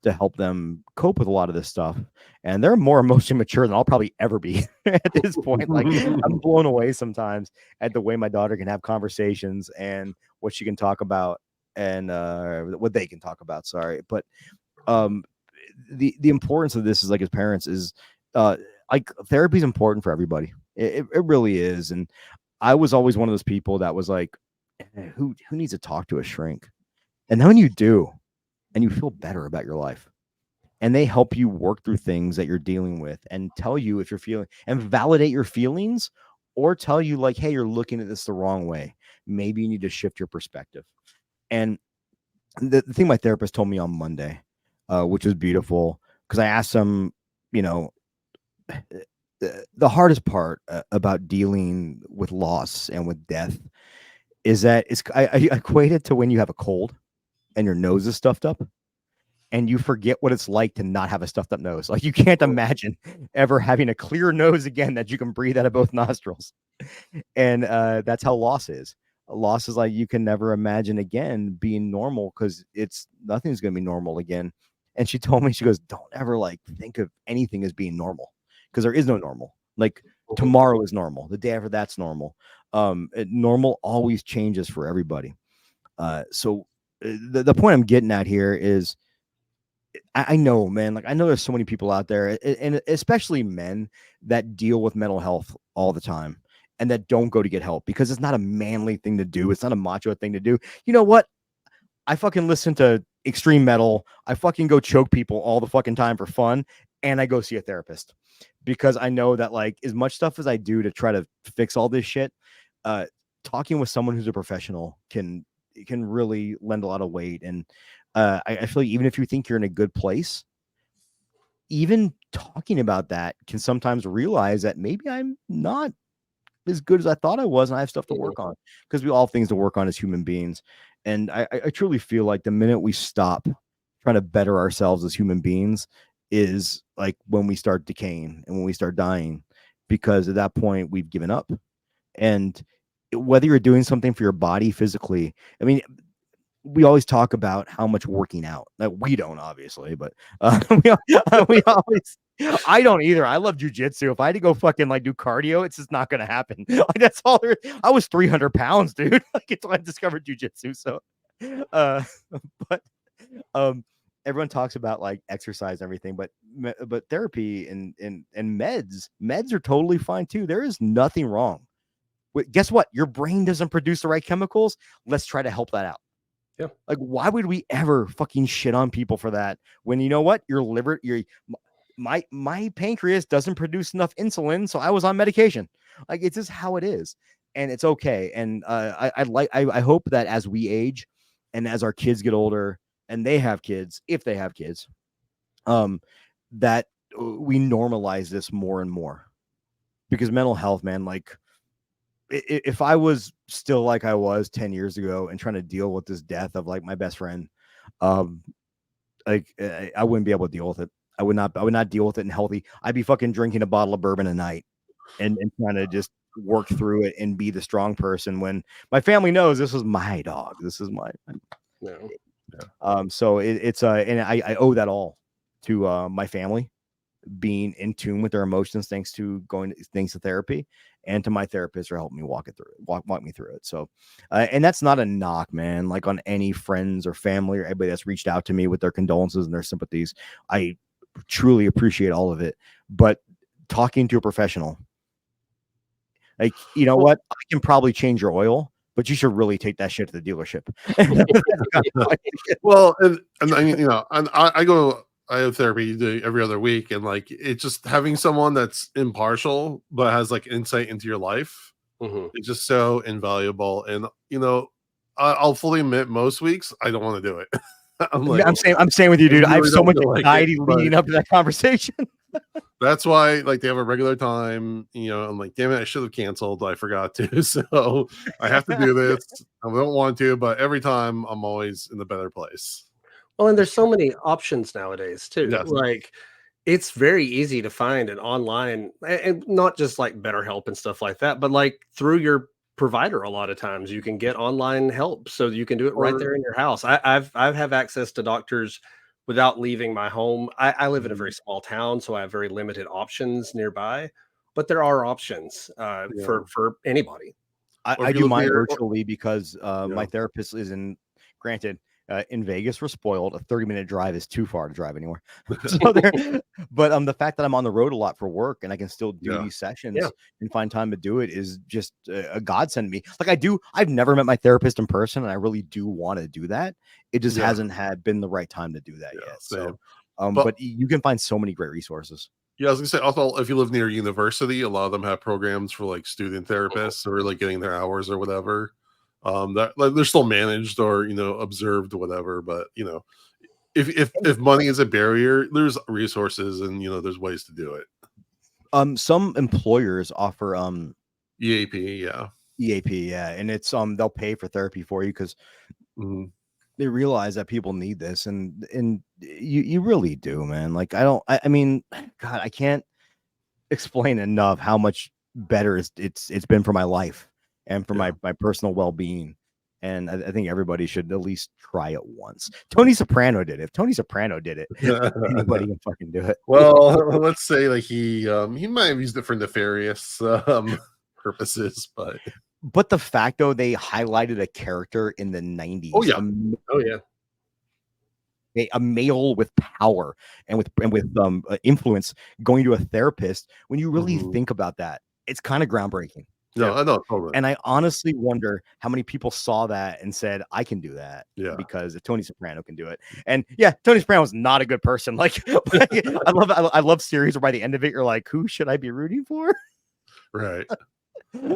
to help them cope with a lot of this stuff. And they're more emotionally mature than I'll probably ever be at this point. Like, I'm blown away sometimes at the way my daughter can have conversations and what she can talk about, and what they can talk about. Sorry. But the importance of this is, like, as parents, is like, therapy is important for everybody. It really is. And I was always one of those people that was like, who needs to talk to a shrink? And then when you do, and you feel better about your life, and they help you work through things that you're dealing with, and tell you if you're feeling, and validate your feelings, or tell you, like, hey, you're looking at this the wrong way. Maybe you need to shift your perspective. And the thing my therapist told me on Monday, which was beautiful, because I asked him, the hardest part about dealing with loss and with death is that I equate it to when you have a cold and your nose is stuffed up, and you forget what it's like to not have a stuffed up nose. Like, you can't imagine ever having a clear nose again that you can breathe out of both nostrils. And that's how loss is. Loss is like, you can never imagine again being normal, because nothing's going to be normal again. And she told me, she goes, don't ever, like, think of anything as being normal, because there is no normal. Like, tomorrow is normal. The day after that's normal. Normal always changes for everybody. So the point I'm getting at here is, I know, man, like, I know there's so many people out there, and especially men, that deal with mental health all the time, and that don't go to get help because it's not a manly thing to do. It's not a macho thing to do. You know what? I fucking listen to extreme metal. I fucking go choke people all the fucking time for fun. And I go see a therapist, because I know that, like, as much stuff as I do to try to fix all this shit, talking with someone who's a professional can really lend a lot of weight. And I feel like even if you think you're in a good place, even talking about that can sometimes realize that maybe I'm not as good as I thought I was, and I have stuff to work on, because we all have things to work on as human beings. And I truly feel like the minute we stop trying to better ourselves as human beings is, like, when we start decaying and when we start dying, because at that point we've given up. And whether you're doing something for your body physically, I mean, we always talk about how much working out. We don't, obviously, but we always. I don't either. I love jujitsu. If I had to go fucking, like, do cardio, it's just not gonna happen. Like, that's all there. I was 300 pounds, dude. Like, until I discovered jujitsu. So, but everyone talks about, like, exercise and everything, but therapy and meds are totally fine too. There is nothing wrong. Guess what? Your brain doesn't produce the right chemicals. Let's try to help that out. Yeah. Like, why would we ever fucking shit on people for that? When you know what? Your liver, my pancreas doesn't produce enough insulin, so I was on medication. Like, it's just how it is, and it's okay. And I hope that as we age, and as our kids get older, and they have kids, if they have kids, that we normalize this more and more, because mental health, man, like, if I was still like I was 10 years ago and trying to deal with this death of like my best friend, like I wouldn't be able to deal with it. I would not deal with it in healthy. I'd be fucking drinking a bottle of bourbon a night and trying to just work through it and be the strong person when my family knows this is my dog. This is my, no. So it's and I owe that all to my family being in tune with their emotions, thanks to therapy, and to my therapist for helping me walk me through it. So, and that's not a knock, man, like on any friends or family or anybody that's reached out to me with their condolences and their sympathies. I truly appreciate all of it. But talking to a professional, like, you know what, I can probably change your oil, but you should really take that shit to the dealership. Well, and you know, and I have therapy every other week, and like, it's just having someone that's impartial but has like insight into your life. It's just so invaluable. And you know, I'll fully admit, most weeks I don't want to do it. I'm saying with you, dude. I have so much anxiety leading up to that conversation. That's why, like, they have a regular time. You know, I'm like, damn it, I should have canceled. I forgot to, so I have to do this. I don't want to, but every time I'm always in the better place. Well, and there's so many options nowadays too. Yes. Like, it's very easy to find an online, and not just like BetterHelp and stuff like that, but like through your provider. A lot of times you can get online help, so you can do it right there in your house. I have access to doctors without leaving my home. I live in a very small town, so I have very limited options nearby, but there are options for anybody. I do mine virtually because my therapist is granted, in Vegas, we're spoiled. A 30-minute drive is too far to drive anymore. So but the fact that I'm on the road a lot for work and I can still do these sessions and find time to do it is just a godsend to me. Like, I've never met my therapist in person, and I really do want to do that. It just hasn't been the right time to do that yet. So, but you can find so many great resources. Yeah, I was gonna say, also, if you live near university, a lot of them have programs for like student therapists or like getting their hours or whatever. That, like, they're still managed or, you know, observed or whatever, but you know, if money is a barrier, there's resources and, you know, there's ways to do it. Some employers offer EAP, and it's they'll pay for therapy for you because they realize that people need this, and you really do, man. Like, I mean, God, I can't explain enough how much better it's been for my life and for my personal well-being. And I think everybody should at least try it once. Tony Soprano did it. If Tony Soprano did it, anybody can fucking do it. Well, let's say like he might have used it for nefarious purposes, but the fact, though, they highlighted a character in the 90s. A male with power and with influence going to a therapist. When you really think about that, it's kind of groundbreaking. No, I know, totally. And I honestly wonder how many people saw that and said, I can do that. Because if Tony Soprano can do it. And Tony Soprano is not a good person. Like, I love series where by the end of it, you're like, who should I be rooting for? Right.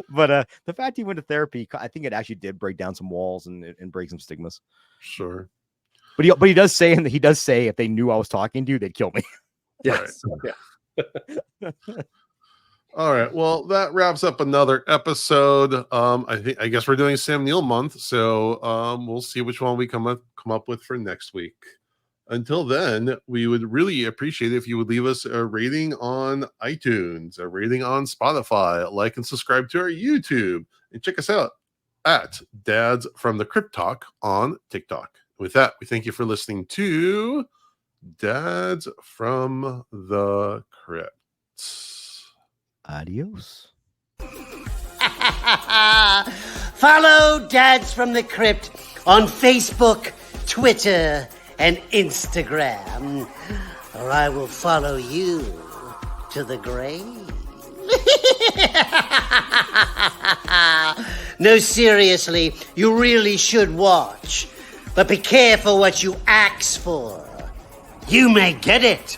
But the fact he went to therapy, I think it actually did break down some walls and break some stigmas. Sure. But he does say if they knew I was talking to you, they'd kill me. Yes. Right. Yeah. All right. Well, that wraps up another episode. I guess we're doing Sam Neill month, so we'll see which one we come up with for next week. Until then, we would really appreciate it if you would leave us a rating on iTunes, a rating on Spotify, like and subscribe to our YouTube, and check us out at Dads from the Crypt Talk on TikTok. With that, we thank you for listening to Dads from the Crypt. Adios. Follow Dads from the Crypt on Facebook, Twitter, and Instagram, or I will follow you to the grave. No, seriously, you really should watch. But be careful what you ask for. You may get it.